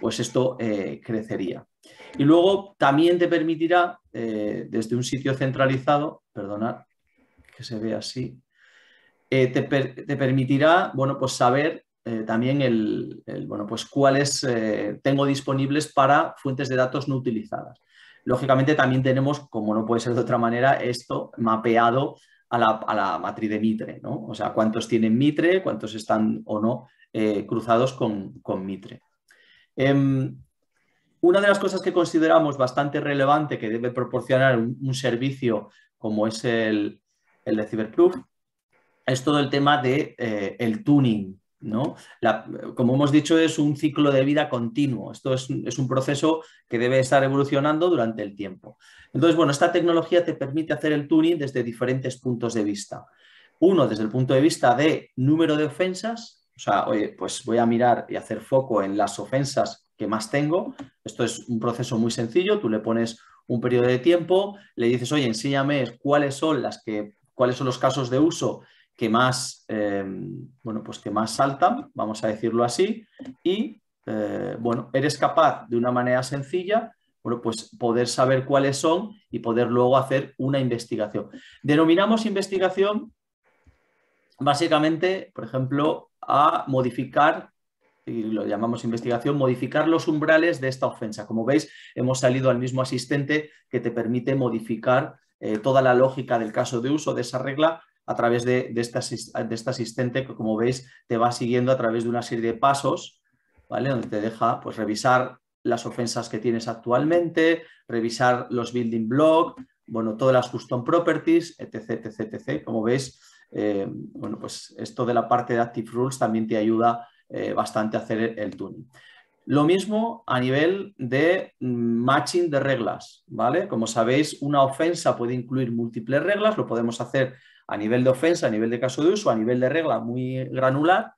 pues esto crecería. Y luego también te permitirá, desde un sitio centralizado, perdonad que se vea así, te permitirá, bueno, pues saber también bueno, pues cuáles tengo disponibles para fuentes de datos no utilizadas. Lógicamente también tenemos, como no puede ser de otra manera, esto mapeado a la matriz de Mitre, ¿no? O sea, cuántos tienen Mitre, cuántos están o no cruzados con Mitre. Una de las cosas que consideramos bastante relevante que debe proporcionar un servicio como es el de Cyberproof es todo el tema de el tuning, ¿no? Como hemos dicho, es un ciclo de vida continuo. Esto es un proceso que debe estar evolucionando durante el tiempo. Entonces, bueno, esta tecnología te permite hacer el tuning desde diferentes puntos de vista. Uno, desde el punto de vista de número de ofensas, o sea, oye, pues voy a mirar y hacer foco en las ofensas que más tengo. Esto es un proceso muy sencillo. Tú le pones un periodo de tiempo, le dices, oye, enséñame cuáles son los casos de uso que más, bueno, pues que más saltan, vamos a decirlo así, y bueno, eres capaz de una manera sencilla, bueno, pues poder saber cuáles son y poder luego hacer una investigación. Denominamos investigación básicamente, por ejemplo, a modificar, y lo llamamos investigación, modificar los umbrales de esta ofensa. Como veis, hemos salido al mismo asistente que te permite modificar toda la lógica del caso de uso de esa regla a través de este asistente que, como veis, te va siguiendo a través de una serie de pasos, ¿vale? Donde te deja pues, revisar las ofensas que tienes actualmente, revisar los building blocks, bueno, todas las custom properties, etc, etc, etc. Como veis, bueno, pues esto de la parte de Active Rules también te ayuda bastante a hacer el tuning. Lo mismo a nivel de matching de reglas, ¿vale? Como sabéis, una ofensa puede incluir múltiples reglas, lo podemos hacer a nivel de ofensa, a nivel de caso de uso, a nivel de regla muy granular,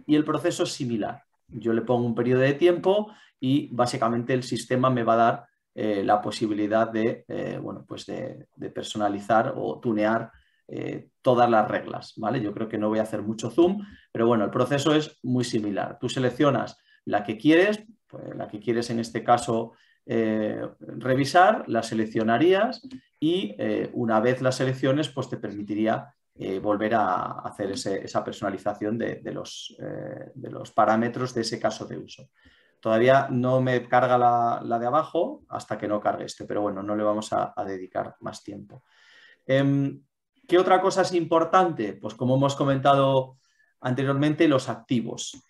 y el proceso es similar. Yo le pongo un periodo de tiempo y básicamente el sistema me va a dar la posibilidad de, bueno, pues de personalizar o tunear todas las reglas, ¿vale? Yo creo que no voy a hacer mucho zoom, pero bueno, el proceso es muy similar. Tú seleccionas la que quieres, pues la que quieres en este caso revisar, la seleccionarías y una vez la selecciones, pues te permitiría volver a hacer esa personalización de los parámetros de ese caso de uso. Todavía no me carga la de abajo hasta que no cargue este, pero bueno, no le vamos a dedicar más tiempo. ¿Qué otra cosa es importante? Pues como hemos comentado anteriormente, los activos.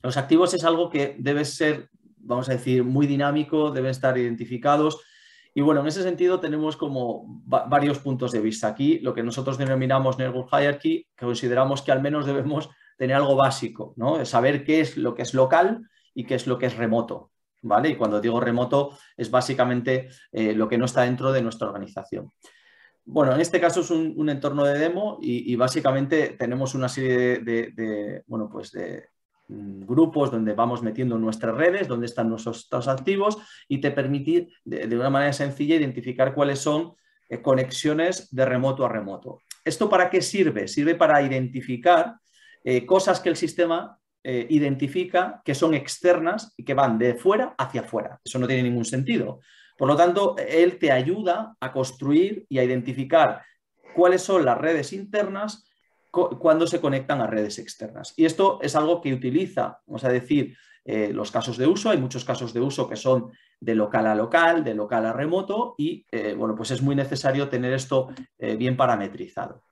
Los activos es algo que debe ser, vamos a decir, muy dinámico, deben estar identificados. Y bueno, en ese sentido tenemos como varios puntos de vista. Aquí lo que nosotros denominamos Network Hierarchy, que consideramos que al menos debemos tener algo básico, ¿no? Saber qué es lo que es local y qué es lo que es remoto, ¿vale? Y cuando digo remoto es básicamente lo que no está dentro de nuestra organización. Bueno, en este caso es un entorno de demo y básicamente tenemos una serie de bueno, pues de grupos donde vamos metiendo nuestras redes, donde están nuestros activos y te permite de una manera sencilla identificar cuáles son conexiones de remoto a remoto. ¿Esto para qué sirve? Sirve para identificar cosas que el sistema identifica que son externas y que van de fuera hacia afuera. Eso no tiene ningún sentido. Por lo tanto, él te ayuda a construir y a identificar cuáles son las redes internas cuando se conectan a redes externas. Y esto es algo que utiliza, vamos a decir, los casos de uso. Hay muchos casos de uso que son de local a local, de local a remoto y, bueno, pues es muy necesario tener esto bien parametrizado.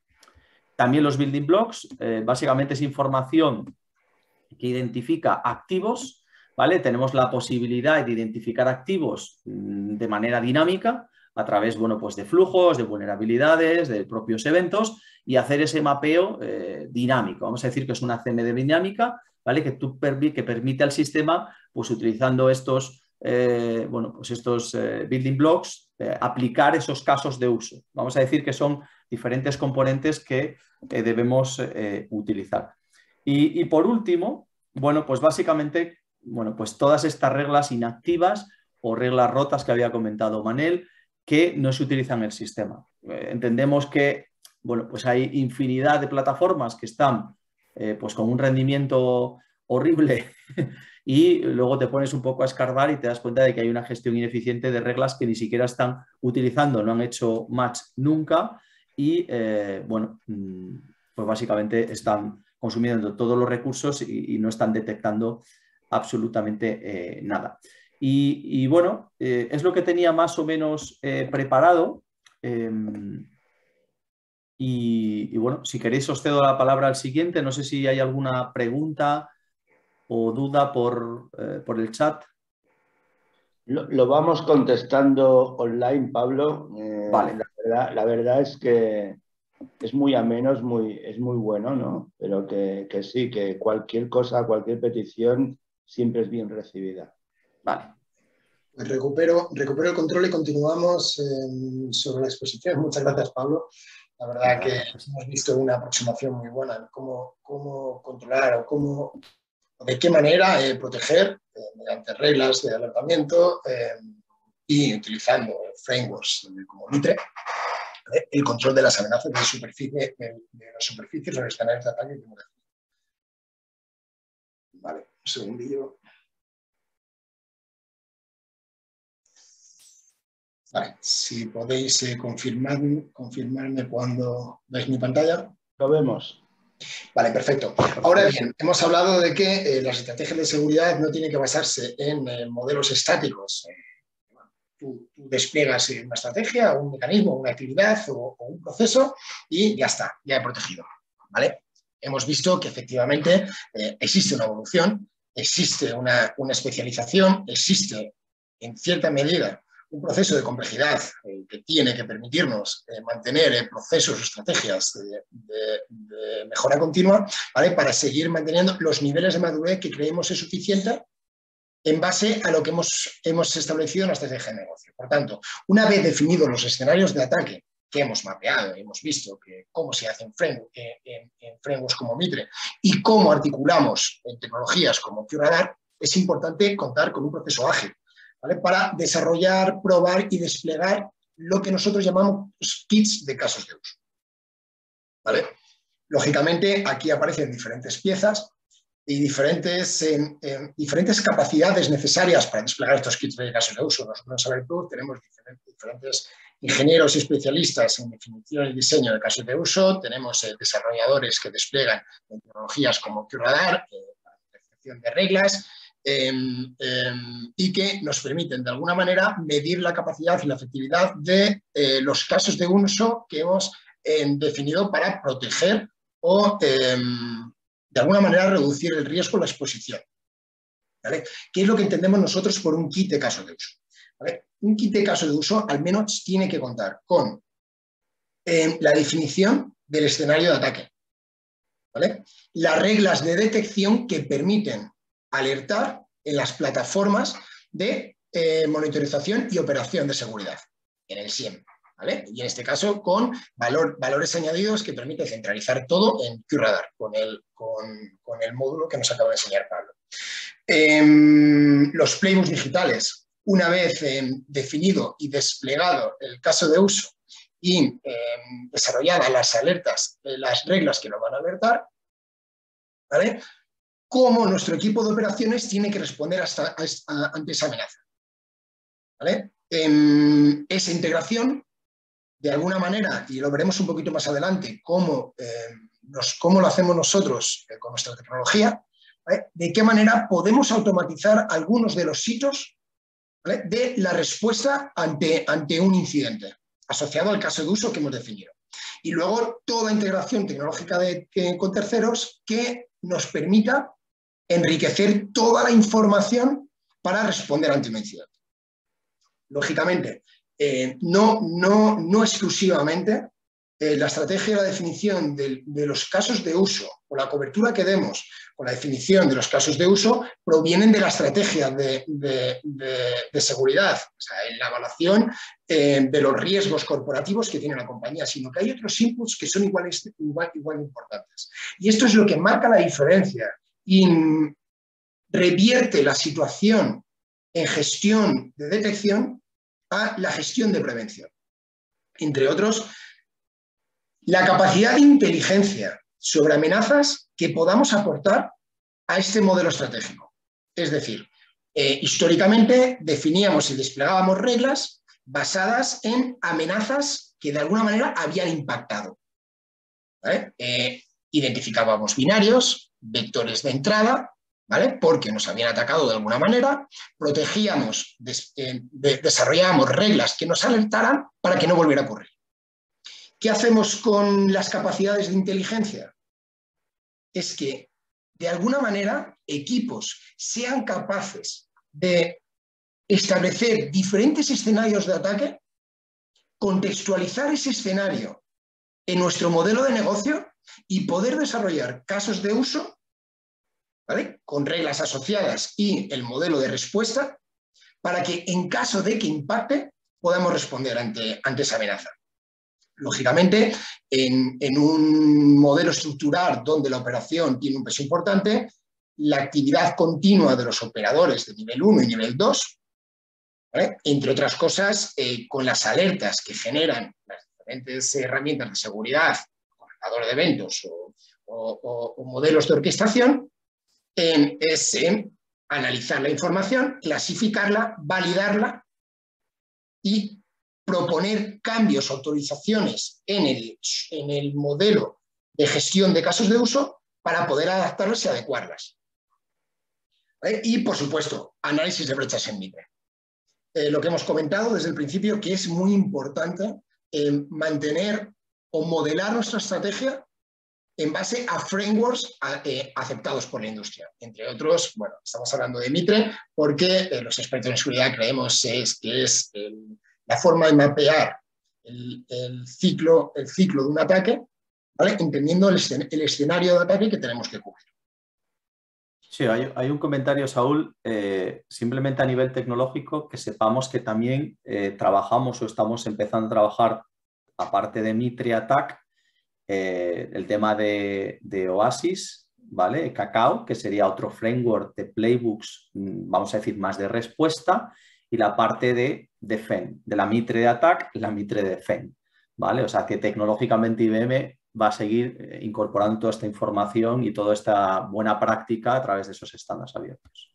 También los building blocks, básicamente es información que identifica activos, ¿vale? Tenemos la posibilidad de identificar activos de manera dinámica a través, bueno, pues de flujos, de vulnerabilidades, de propios eventos y hacer ese mapeo dinámico. Vamos a decir que es una CMD dinámica, ¿vale? Que permite al sistema, pues utilizando estos, bueno, pues estos building blocks, aplicar esos casos de uso. Vamos a decir que son diferentes componentes que debemos utilizar. Y por último, bueno, pues básicamente, bueno, pues todas estas reglas inactivas o reglas rotas que había comentado Manel, que no se utilizan en el sistema. Entendemos que, bueno, pues hay infinidad de plataformas que están pues con un rendimiento horrible y luego te pones un poco a escarbar y te das cuenta de que hay una gestión ineficiente de reglas que ni siquiera están utilizando, no han hecho match nunca y, bueno, pues básicamente están consumiendo todos los recursos y no están detectando absolutamente nada. Y bueno, es lo que tenía más o menos preparado. Y bueno, si queréis os cedo la palabra al siguiente. No sé si hay alguna pregunta o duda por el chat. Lo vamos contestando online, Pablo. Vale. La verdad es que es muy ameno, es muy bueno, ¿no? Pero que sí, que cualquier cosa, cualquier petición siempre es bien recibida. Vale. Pues recupero el control y continuamos sobre la exposición. Muchas gracias, Pablo. La verdad que hemos visto una aproximación muy buena en cómo controlar o de qué manera proteger mediante reglas de alertamiento y utilizando frameworks como Mitre, el control de las amenazas de las superficies o los escenarios de ataque. Vale, un segundillo. Vale, si podéis confirmarme cuando veis mi pantalla. Lo vemos. Vale, perfecto. Ahora bien, hemos hablado de que las estrategias de seguridad no tienen que basarse en modelos estáticos. Tú despliegas una estrategia, un mecanismo, una actividad o un proceso y ya está, ya he protegido. ¿Vale? Hemos visto que efectivamente existe una evolución, existe una especialización, existe en cierta medida un proceso de complejidad que tiene que permitirnos mantener procesos o estrategias de mejora continua, ¿vale? Para seguir manteniendo los niveles de madurez que creemos es suficiente en base a lo que hemos establecido en la estrategia de negocio. Por tanto, una vez definidos los escenarios de ataque que hemos mapeado, hemos visto cómo se hace en frameworks como Mitre y cómo articulamos en tecnologías como QRadar, es importante contar con un proceso ágil, ¿vale? Para desarrollar, probar y desplegar lo que nosotros llamamos kits de casos de uso. ¿Vale? Lógicamente, aquí aparecen diferentes piezas y diferentes capacidades necesarias para desplegar estos kits de casos de uso. Nosotros en Cyberproof tenemos diferentes ingenieros y especialistas en definición y diseño de casos de uso, tenemos desarrolladores que despliegan tecnologías como QRadar, para la detección de reglas, y que nos permiten de alguna manera medir la capacidad y la efectividad de los casos de uso que hemos definido para proteger o de alguna manera reducir el riesgo o la exposición. ¿Vale? ¿Qué es lo que entendemos nosotros por un kit de caso de uso? ¿Vale? Un kit de caso de uso al menos tiene que contar con la definición del escenario de ataque, ¿vale? Las reglas de detección que permiten alertar en las plataformas de monitorización y operación de seguridad, en el SIEM, ¿vale? Y en este caso con valores añadidos que permiten centralizar todo en QRadar, con el módulo que nos acaba de enseñar Pablo. Los playbooks digitales, una vez definido y desplegado el caso de uso y desarrolladas las alertas, las reglas que nos van a alertar, ¿vale? Cómo nuestro equipo de operaciones tiene que responder ante esa amenaza, ¿vale? Esa integración, de alguna manera, y lo veremos un poquito más adelante, cómo lo hacemos nosotros con nuestra tecnología, ¿vale? De qué manera podemos automatizar algunos de los hitos, ¿vale? De la respuesta ante un incidente asociado al caso de uso que hemos definido. Y luego toda integración tecnológica con terceros que nos permita enriquecer toda la información para responder ante un incidente. Lógicamente, no exclusivamente la estrategia y la definición de los casos de uso o la cobertura que demos con la definición de los casos de uso provienen de la estrategia de seguridad, o sea, en la evaluación de los riesgos corporativos que tiene la compañía, sino que hay otros inputs que son igual importantes. Y esto es lo que marca la diferencia y revierte la situación en gestión de detección a la gestión de prevención. Entre otros, la capacidad de inteligencia sobre amenazas que podamos aportar a este modelo estratégico. Es decir, históricamente definíamos y desplegábamos reglas basadas en amenazas que de alguna manera habían impactado, ¿vale? Identificábamos binarios, vectores de entrada, ¿vale? Porque nos habían atacado de alguna manera, protegíamos, desarrollábamos reglas que nos alertaran para que no volviera a ocurrir. ¿Qué hacemos con las capacidades de inteligencia? Es que, de alguna manera, equipos sean capaces de establecer diferentes escenarios de ataque, contextualizar ese escenario en nuestro modelo de negocio y poder desarrollar casos de uso, ¿vale?, con reglas asociadas y el modelo de respuesta, para que en caso de que impacte podamos responder ante esa amenaza. Lógicamente, en un modelo estructural donde la operación tiene un peso importante, la actividad continua de los operadores de nivel 1 y nivel 2, ¿vale?, entre otras cosas, con las alertas que generan las diferentes herramientas de seguridad, organizador de eventos o modelos de orquestación, es analizar la información, clasificarla, validarla y proponer cambios, autorizaciones en el modelo de gestión de casos de uso para poder adaptarlas y adecuarlas. ¿Vale? Y, por supuesto, análisis de brechas en Mitre. Lo que hemos comentado desde el principio, que es muy importante mantener o modelar nuestra estrategia en base a frameworks aceptados por la industria. Entre otros, bueno, estamos hablando de Mitre porque los expertos en seguridad creemos que es la forma de mapear el ciclo de un ataque, ¿vale?, entendiendo el escenario de ataque que tenemos que cubrir. Sí, hay un comentario, Saúl, simplemente a nivel tecnológico, que sepamos que también trabajamos o estamos empezando a trabajar, aparte de Mitre Attack, el tema de Oasis, ¿vale? Cacao, que sería otro framework de playbooks, vamos a decir, más de respuesta, y la parte de Defend, de la Mitre de Attack, la Mitre de Defend, ¿vale? O sea que tecnológicamente IBM va a seguir incorporando toda esta información y toda esta buena práctica a través de esos estándares abiertos.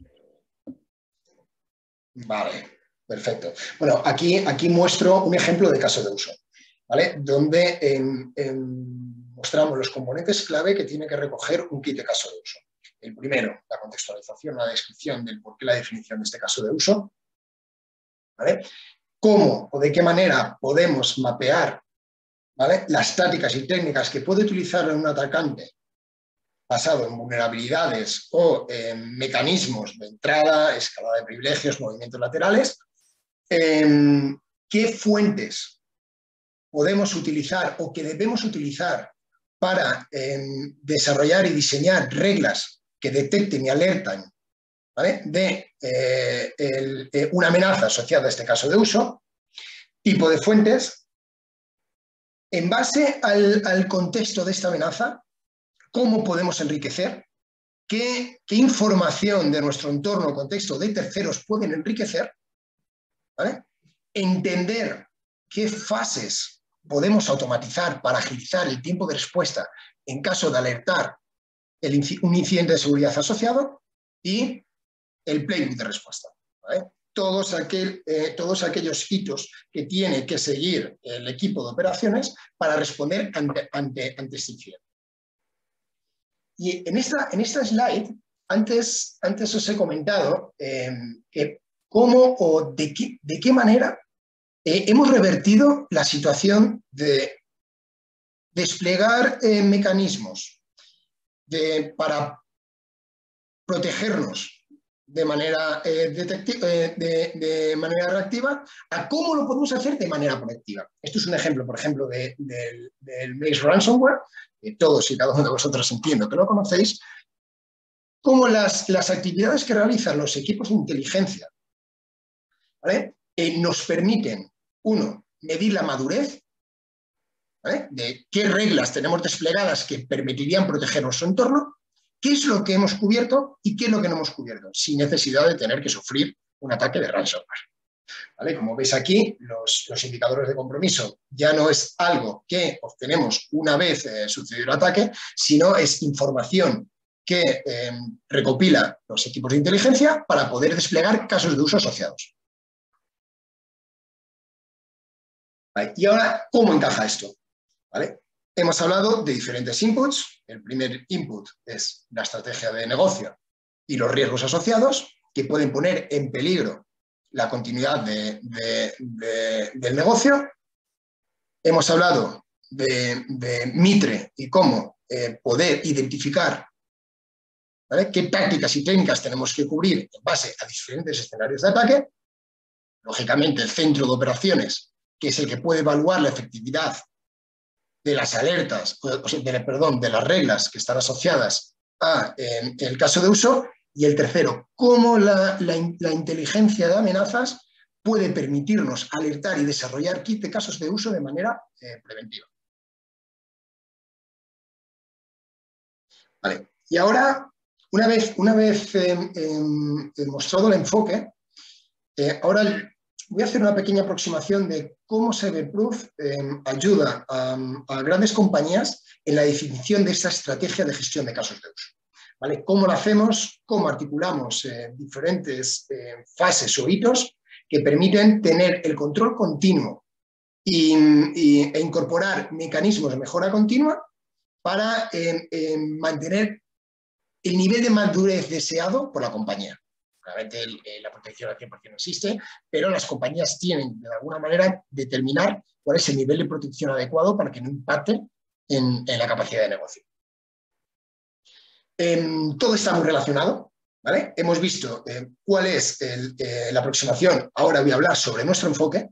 Vale, perfecto. Bueno, aquí muestro un ejemplo de caso de uso, ¿vale?, donde mostramos los componentes clave que tiene que recoger un kit de caso de uso. El primero, la contextualización, la descripción del por qué la definición de este caso de uso, ¿vale?, cómo o de qué manera podemos mapear, ¿vale?, las tácticas y técnicas que puede utilizar un atacante basado en vulnerabilidades o en mecanismos de entrada, escalada de privilegios, movimientos laterales, qué fuentes podemos utilizar o que debemos utilizar para desarrollar y diseñar reglas que detecten y alertan, ¿vale?, de una amenaza asociada a este caso de uso, tipo de fuentes, en base al contexto de esta amenaza, cómo podemos enriquecer, qué información de nuestro entorno o contexto de terceros pueden enriquecer, ¿vale?, entender qué fases podemos automatizar para agilizar el tiempo de respuesta en caso de alertar un incidente de seguridad asociado, y el playbook de respuesta, ¿vale? Todos aquellos hitos que tiene que seguir el equipo de operaciones para responder ante este incidente. Y en esta slide, antes os he comentado cómo o de qué manera hemos revertido la situación de desplegar mecanismos para protegernos de manera reactiva, a cómo lo podemos hacer de manera proactiva. Esto es un ejemplo, por ejemplo, del Maze Ransomware, que todos y cada uno de vosotros entiendo que lo conocéis, como las actividades que realizan los equipos de inteligencia, ¿vale?, nos permiten, uno, medir la madurez, ¿vale?, de qué reglas tenemos desplegadas que permitirían proteger nuestro entorno, qué es lo que hemos cubierto y qué es lo que no hemos cubierto, sin necesidad de tener que sufrir un ataque de ransomware. ¿Vale? Como veis aquí, los indicadores de compromiso ya no es algo que obtenemos una vez sucedido el ataque, sino es información que recopila los equipos de inteligencia para poder desplegar casos de uso asociados. ¿Vale? Y ahora, ¿cómo encaja esto? ¿Vale? Hemos hablado de diferentes inputs. El primer input es la estrategia de negocio y los riesgos asociados, que pueden poner en peligro la continuidad del negocio. Hemos hablado de Mitre y cómo poder identificar, ¿vale?, qué tácticas y técnicas tenemos que cubrir en base a diferentes escenarios de ataque. Lógicamente, el centro de operaciones, que es el que puede evaluar la efectividad de las alertas, de las reglas que están asociadas a el caso de uso. Y el tercero, cómo la inteligencia de amenazas puede permitirnos alertar y desarrollar kits de casos de uso de manera preventiva. Vale. Y ahora, una vez mostrado el enfoque, ahora voy a hacer una pequeña aproximación de cómo Cyberproof ayuda a grandes compañías en la definición de esta estrategia de gestión de casos de uso. ¿Vale? ¿Cómo lo hacemos? ¿Cómo articulamos diferentes fases o hitos que permiten tener el control continuo e incorporar mecanismos de mejora continua para mantener el nivel de madurez deseado por la compañía? Realmente la protección al 100% no existe, pero las compañías tienen de alguna manera determinar cuál es el nivel de protección adecuado para que no impacte en la capacidad de negocio. Todo está muy relacionado, ¿vale? Hemos visto cuál es la aproximación. Ahora voy a hablar sobre nuestro enfoque,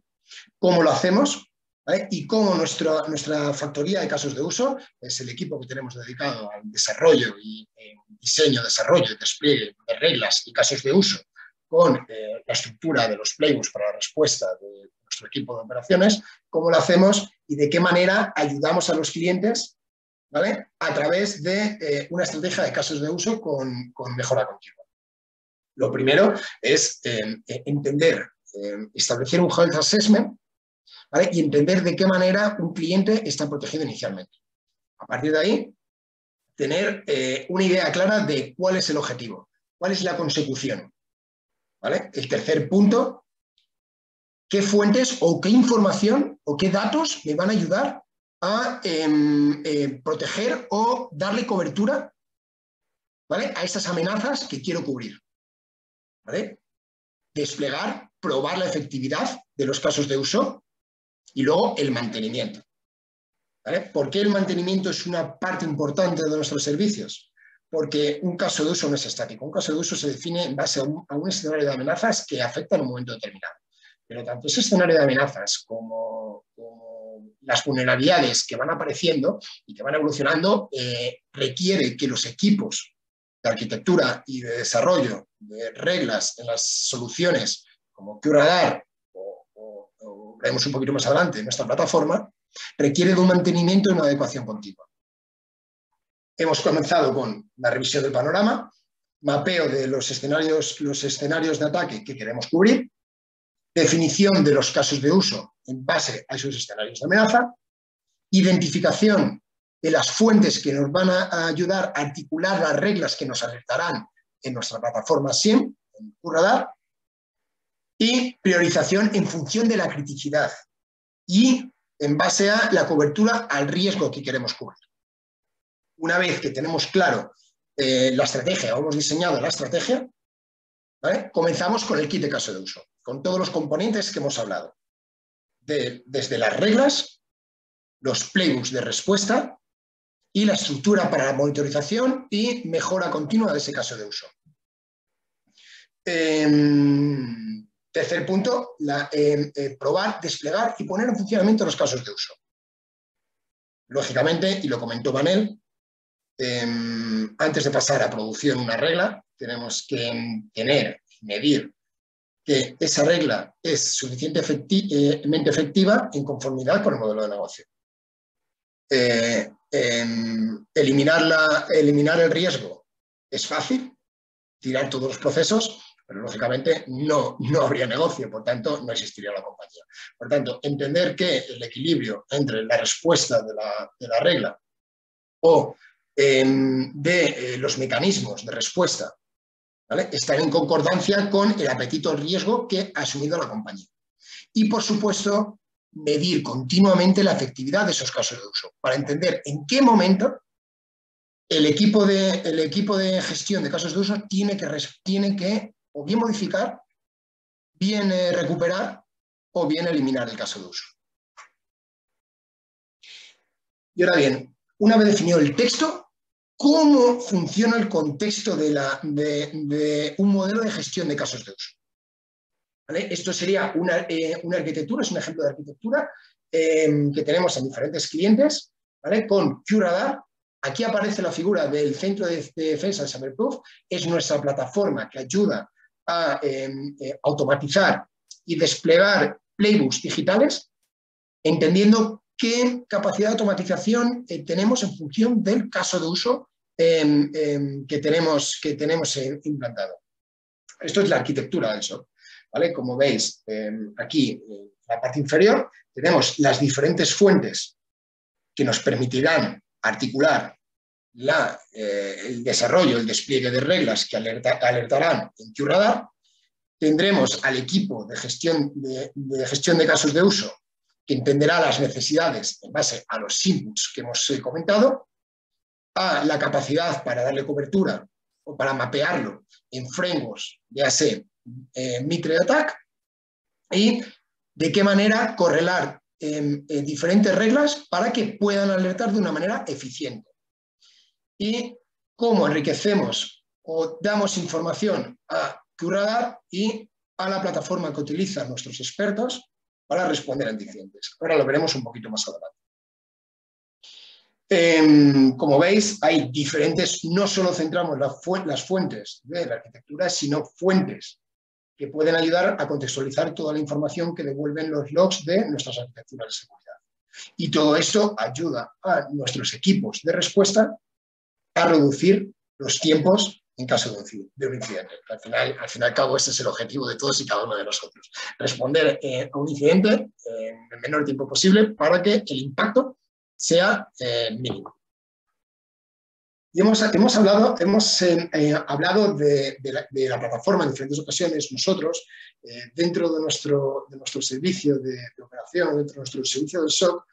cómo lo hacemos, ¿vale? Y cómo nuestra factoría de casos de uso es el equipo que tenemos dedicado al desarrollo y diseño, desarrollo y despliegue de reglas y casos de uso con la estructura de los playbooks para la respuesta de nuestro equipo de operaciones, cómo lo hacemos y de qué manera ayudamos a los clientes, ¿vale? A través de una estrategia de casos de uso con mejora continua. Lo primero es entender, establecer un health assessment, ¿vale? Y entender de qué manera un cliente está protegido inicialmente. A partir de ahí, tener una idea clara de cuál es el objetivo, cuál es la consecución, ¿vale? El tercer punto, qué fuentes o qué información o qué datos me van a ayudar a proteger o darle cobertura, ¿vale? A estas amenazas que quiero cubrir, ¿vale? Desplegar, probar la efectividad de los casos de uso y luego el mantenimiento, ¿vale? ¿Por qué el mantenimiento es una parte importante de nuestros servicios? Porque un caso de uso no es estático. Un caso de uso se define en base a un escenario de amenazas que afecta en un momento determinado. Pero tanto ese escenario de amenazas como las vulnerabilidades que van apareciendo y que van evolucionando requiere que los equipos de arquitectura y de desarrollo de reglas en las soluciones como QRadar o veremos un poquito más adelante en nuestra plataforma, requiere de un mantenimiento y una adecuación continua. Hemos comenzado con la revisión del panorama, mapeo de los escenarios de ataque que queremos cubrir, definición de los casos de uso en base a esos escenarios de amenaza, identificación de las fuentes que nos van a ayudar a articular las reglas que nos alertarán en nuestra plataforma SIEM, en QRadar, y priorización en función de la criticidad y en base a la cobertura al riesgo que queremos cubrir. Una vez que tenemos claro la estrategia o hemos diseñado la estrategia, ¿vale? Comenzamos con el kit de caso de uso, con todos los componentes que hemos hablado, desde las reglas, los playbooks de respuesta y la estructura para la monitorización y mejora continua de ese caso de uso. Tercer punto, probar, desplegar y poner en funcionamiento los casos de uso. Lógicamente, y lo comentó Manel, antes de pasar a producción una regla, tenemos que medir que esa regla es suficientemente efectiva en conformidad con el modelo de negocio. Eliminar el riesgo es fácil, tirar todos los procesos, pero lógicamente no habría negocio, por tanto no existiría la compañía. Por tanto, entender que el equilibrio entre la respuesta de la regla o de los mecanismos de respuesta, ¿vale? Están en concordancia con el apetito al riesgo que ha asumido la compañía. Y, por supuesto, medir continuamente la efectividad de esos casos de uso para entender en qué momento el equipo de gestión de casos de uso tiene que o bien modificar, bien recuperar o bien eliminar el caso de uso. Y ahora bien, una vez definido el texto, ¿cómo funciona el contexto de un modelo de gestión de casos de uso? ¿Vale? Esto sería una arquitectura, es un ejemplo de arquitectura que tenemos en diferentes clientes, ¿vale? Con QRadar. Aquí aparece la figura del Centro de Defensa de Cyberproof. Es nuestra plataforma que ayuda a automatizar y desplegar playbooks digitales, entendiendo qué capacidad de automatización tenemos en función del caso de uso que tenemos implantado. Esto es la arquitectura del SOC, ¿vale? Como veis, aquí en la parte inferior tenemos las diferentes fuentes que nos permitirán articular el desarrollo, el despliegue de reglas que alertarán en QRadar. Tendremos al equipo de gestión de casos de uso que entenderá las necesidades en base a los inputs que hemos comentado, a la capacidad para darle cobertura o para mapearlo en frameworks, véase Mitre Attack, y de qué manera correlar diferentes reglas para que puedan alertar de una manera eficiente. Y cómo enriquecemos o damos información a QRadar y a la plataforma que utilizan nuestros expertos para responder a incidentes. Ahora lo veremos un poquito más adelante. Como veis, hay diferentes, no solo centramos las fuentes de la arquitectura, sino fuentes que pueden ayudar a contextualizar toda la información que devuelven los logs de nuestras arquitecturas de seguridad. Y todo esto ayuda a nuestros equipos de respuesta a reducir los tiempos en caso de un incidente. Al fin y al cabo, este es el objetivo de todos y cada uno de nosotros. Responder a un incidente en el menor tiempo posible para que el impacto sea mínimo. Y hemos hablado de la plataforma en diferentes ocasiones. Nosotros, dentro de nuestro servicio de operación, dentro de nuestro servicio del SOC,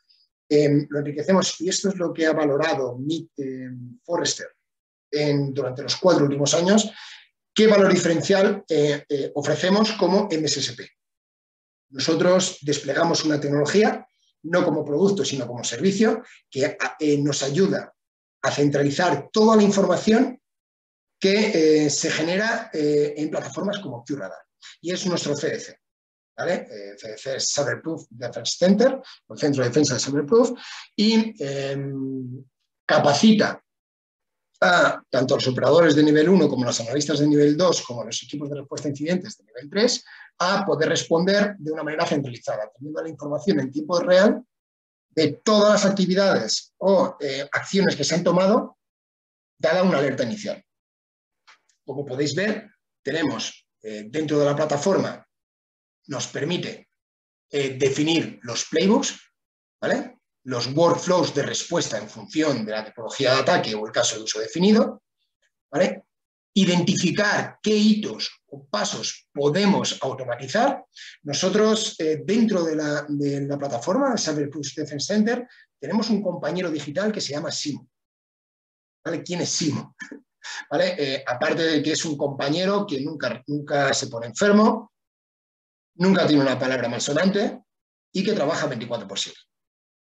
lo enriquecemos, y esto es lo que ha valorado Forrester durante los 4 últimos años, qué valor diferencial ofrecemos como MSSP. Nosotros desplegamos una tecnología, no como producto, sino como servicio, que nos ayuda a centralizar toda la información que se genera en plataformas como QRadar. Y es nuestro CDC. ¿Vale? CDC es Cyberproof Defense Center, el Centro de Defensa de Cyberproof, y capacita a tanto los operadores de nivel 1 como los analistas de nivel 2, como los equipos de respuesta a incidentes de nivel 3, a poder responder de una manera centralizada, teniendo la información en tiempo real de todas las actividades o acciones que se han tomado, dada una alerta inicial. Como podéis ver, tenemos dentro de la plataforma, nos permite definir los playbooks, ¿vale? Los workflows de respuesta en función de la tipología de ataque o el caso de uso definido, ¿vale? Identificar qué hitos o pasos podemos automatizar. Nosotros, dentro de la plataforma Cyberproof Defense Center, tenemos un compañero digital que se llama Simo. ¿Vale? ¿Quién es Simo? ¿Vale? Aparte de que es un compañero que nunca se pone enfermo, nunca tiene una palabra malsonante y que trabaja 24/7.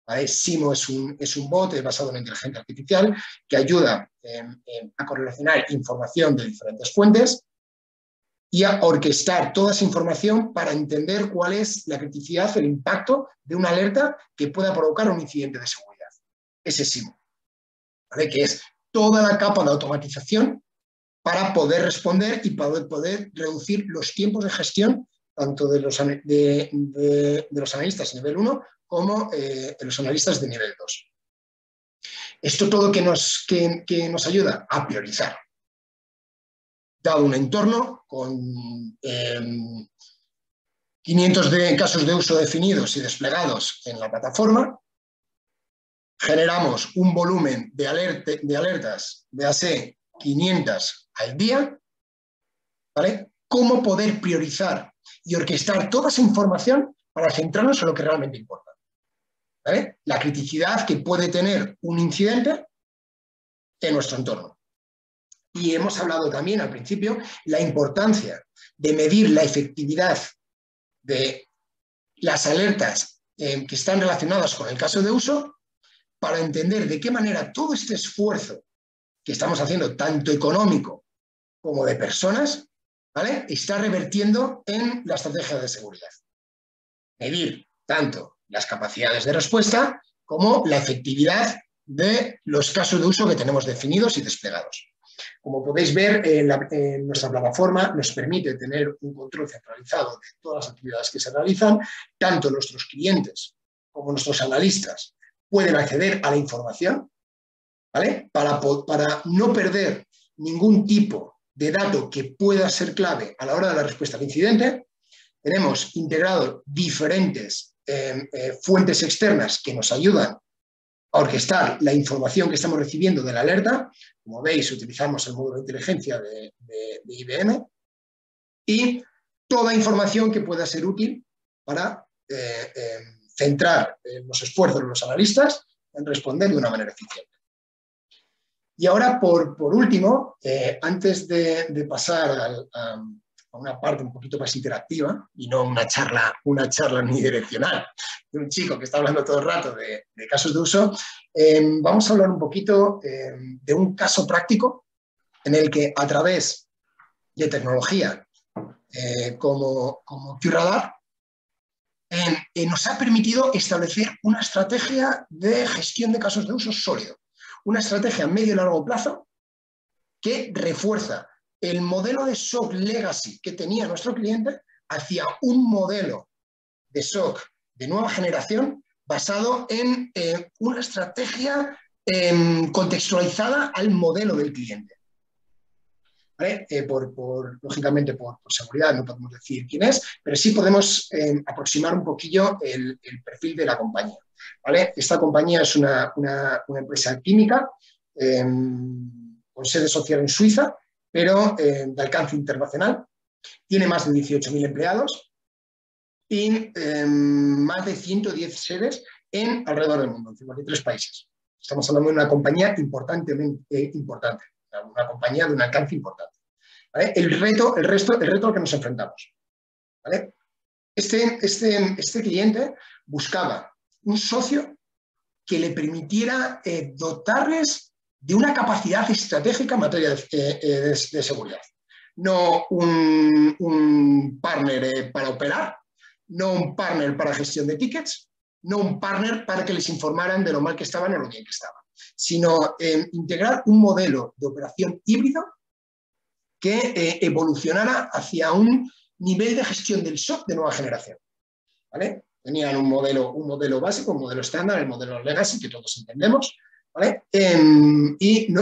¿Vale? Simo es un bot basado en inteligencia artificial que ayuda a correlacionar información de diferentes fuentes y a orquestar toda esa información para entender cuál es la criticidad, el impacto de una alerta que pueda provocar un incidente de seguridad. Ese es Simo, ¿vale? Que es toda la capa de automatización para poder responder y para poder reducir los tiempos de gestión tanto de los analistas de nivel 1 como de los analistas de nivel 2. Esto todo que nos ayuda a priorizar. Dado un entorno con 500 casos de uso definidos y desplegados en la plataforma, generamos un volumen de alertas de AC 500 al día, ¿vale? ¿Cómo poder priorizar y orquestar toda esa información para centrarnos en lo que realmente importa? ¿Vale? La criticidad que puede tener un incidente en nuestro entorno. Y hemos hablado también al principio la importancia de medir la efectividad de las alertas que están relacionadas con el caso de uso para entender de qué manera todo este esfuerzo que estamos haciendo, tanto económico como de personas, ¿vale?, está revertiendo en la estrategia de seguridad. Medir tanto las capacidades de respuesta como la efectividad de los casos de uso que tenemos definidos y desplegados. Como podéis ver, nuestra plataforma nos permite tener un control centralizado de todas las actividades que se realizan. Tanto nuestros clientes como nuestros analistas pueden acceder a la información, ¿vale? Para no perder ningún tipo de dato que pueda ser clave a la hora de la respuesta al incidente. Tenemos integrado diferentes fuentes externas que nos ayudan a orquestar la información que estamos recibiendo de la alerta. Como veis, utilizamos el módulo de inteligencia de IBM y toda información que pueda ser útil para centrar los esfuerzos de los analistas en responder de una manera eficiente. Y ahora, por último, antes de pasar a una parte un poquito más interactiva y no una charla unidireccional de un chico que está hablando todo el rato de casos de uso, vamos a hablar un poquito de un caso práctico en el que a través de tecnología como QRadar nos ha permitido establecer una estrategia de gestión de casos de uso sólido, una estrategia a medio y largo plazo que refuerza el modelo de SOC legacy que tenía nuestro cliente hacia un modelo de SOC de nueva generación basado en una estrategia contextualizada al modelo del cliente. ¿Vale? Lógicamente, por seguridad no podemos decir quién es, pero sí podemos aproximar un poquillo el perfil de la compañía. ¿Vale? Esta compañía es una empresa química con sede social en Suiza, pero de alcance internacional. Tiene más de 18.000 empleados y más de 110 sedes alrededor del mundo, en 53 países. Estamos hablando de una compañía importante, una compañía de un alcance importante. ¿Vale? El reto al que nos enfrentamos. ¿Vale? Este cliente buscaba un socio que le permitiera dotarles de una capacidad estratégica en materia de seguridad. No un partner para operar, no un partner para gestión de tickets, no un partner para que les informaran de lo mal que estaban o lo bien que estaban, sino integrar un modelo de operación híbrido que evolucionara hacia un nivel de gestión del SOC de nueva generación. ¿Vale? Tenían un modelo básico, un modelo estándar, el modelo legacy, que todos entendemos, ¿vale? Y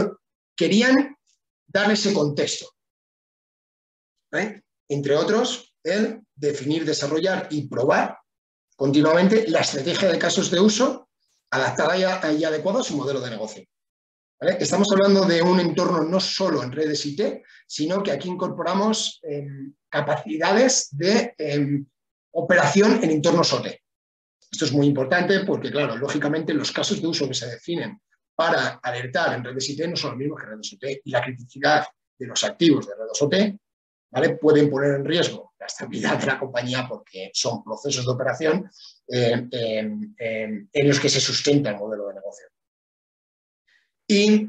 querían darle ese contexto. ¿Vale? Entre otros, el definir, desarrollar y probar continuamente la estrategia de casos de uso adaptada y adecuada a su modelo de negocio. ¿Vale? Estamos hablando de un entorno no solo en redes IT, sino que aquí incorporamos capacidades de operación en entornos OT. Esto es muy importante porque, claro, lógicamente los casos de uso que se definen para alertar en redes IT no son los mismos que redes OT, y la criticidad de los activos de redes OT, ¿vale? Pueden poner en riesgo la estabilidad de la compañía porque son procesos de operación en los que se sustenta el modelo de negocio. Y,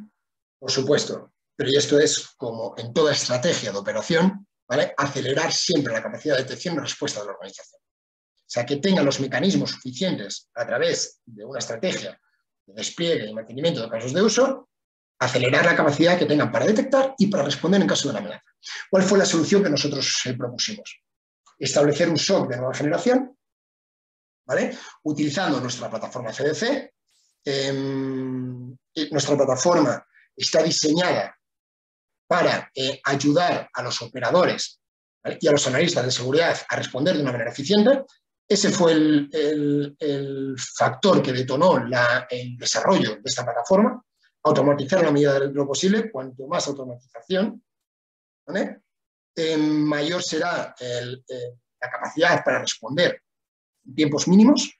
por supuesto, pero esto es como en toda estrategia de operación, ¿vale? Acelerar siempre la capacidad de detección y respuesta de la organización. O sea, que tengan los mecanismos suficientes a través de una estrategia de despliegue y mantenimiento de casos de uso, acelerar la capacidad que tengan para detectar y para responder en caso de una amenaza. ¿Cuál fue la solución que nosotros propusimos? Establecer un SOC de nueva generación, ¿vale? Utilizando nuestra plataforma CDC. Nuestra plataforma está diseñada para ayudar a los operadores, ¿vale? Y a los analistas de seguridad a responder de una manera eficiente. Ese fue el factor que detonó el desarrollo de esta plataforma. Automatizar en la medida de lo posible. Cuanto más automatización, ¿vale? Mayor será la capacidad para responder en tiempos mínimos.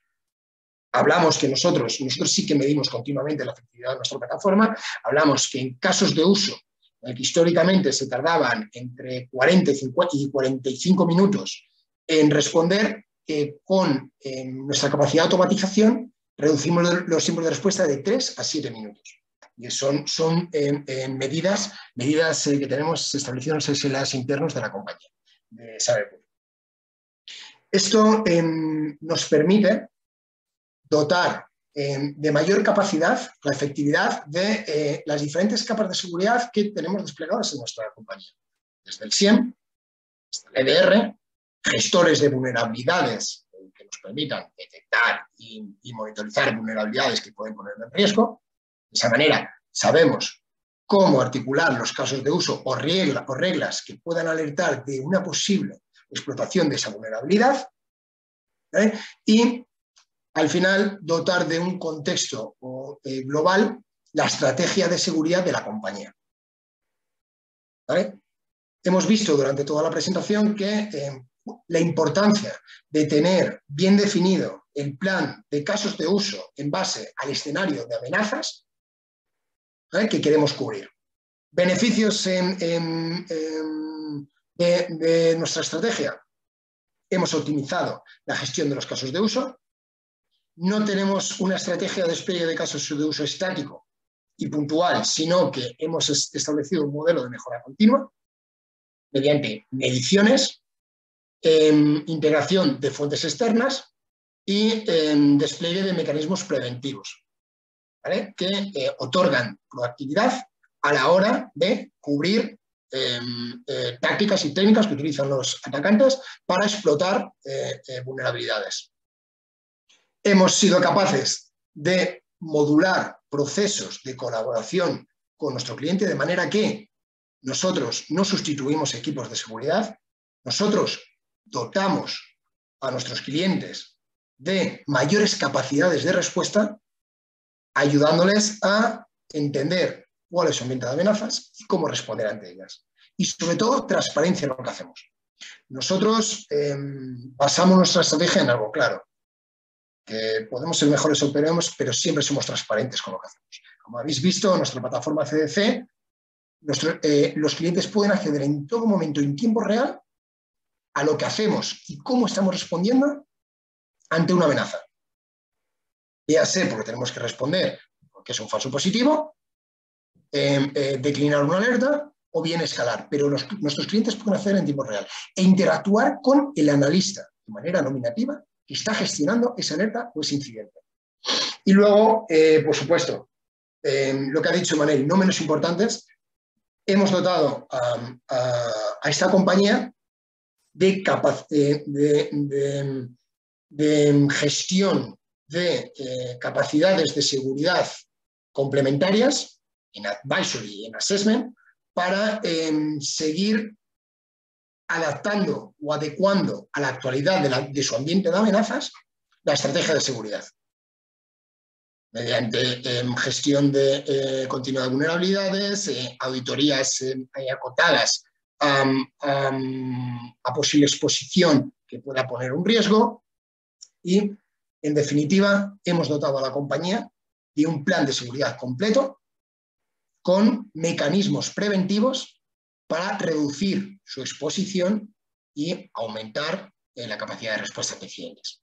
Hablamos que nosotros sí que medimos continuamente la efectividad de nuestra plataforma. Hablamos que en casos de uso que históricamente se tardaban entre 40 y 45 minutos en responder, con nuestra capacidad de automatización reducimos los tiempos de respuesta de 3 a 7 minutos. Y son medidas que tenemos establecidas en los SLAs internos de la compañía, de Cyberpunk. Esto nos permite dotar de mayor capacidad, la efectividad de las diferentes capas de seguridad que tenemos desplegadas en nuestra compañía. Desde el SIEM, hasta el EDR, gestores de vulnerabilidades que nos permitan detectar y monitorizar vulnerabilidades que pueden poner en riesgo. De esa manera sabemos cómo articular los casos de uso o reglas que puedan alertar de una posible explotación de esa vulnerabilidad, ¿vale? Y al final dotar de un contexto global la estrategia de seguridad de la compañía, ¿vale? Hemos visto durante toda la presentación que la importancia de tener bien definido el plan de casos de uso en base al escenario de amenazas, ¿vale?, que queremos cubrir. Beneficios de nuestra estrategia. Hemos optimizado la gestión de los casos de uso. No tenemos una estrategia de despliegue de casos de uso estático y puntual, sino que hemos establecido un modelo de mejora continua mediante mediciones, integración de fuentes externas y despliegue de mecanismos preventivos, ¿vale?, que otorgan proactividad a la hora de cubrir tácticas y técnicas que utilizan los atacantes para explotar vulnerabilidades. Hemos sido capaces de modular procesos de colaboración con nuestro cliente de manera que nosotros no sustituimos equipos de seguridad, nosotros dotamos a nuestros clientes de mayores capacidades de respuesta, ayudándoles a entender cuál es su ambiente de amenazas y cómo responder ante ellas. Y sobre todo, transparencia en lo que hacemos. Nosotros basamos nuestra estrategia en algo claro, que podemos ser mejores o peores, pero siempre somos transparentes con lo que hacemos. Como habéis visto, en nuestra plataforma CDC, los clientes pueden acceder en todo momento, en tiempo real, a lo que hacemos y cómo estamos respondiendo ante una amenaza. Ya sé porque tenemos que responder porque es un falso positivo, declinar una alerta o bien escalar, pero nuestros clientes pueden hacer en tiempo real e interactuar con el analista de manera nominativa que está gestionando esa alerta o ese incidente. Y luego, por supuesto, lo que ha dicho Manel, no menos importantes, hemos dotado a esta compañía de gestión de capacidades de seguridad complementarias en advisory y en assessment para seguir adaptando o adecuando a la actualidad de su ambiente de amenazas la estrategia de seguridad. Mediante gestión continua de vulnerabilidades, auditorías acotadas a posible exposición que pueda poner un riesgo y, en definitiva, hemos dotado a la compañía de un plan de seguridad completo con mecanismos preventivos para reducir su exposición y aumentar la capacidad de respuesta de incidentes.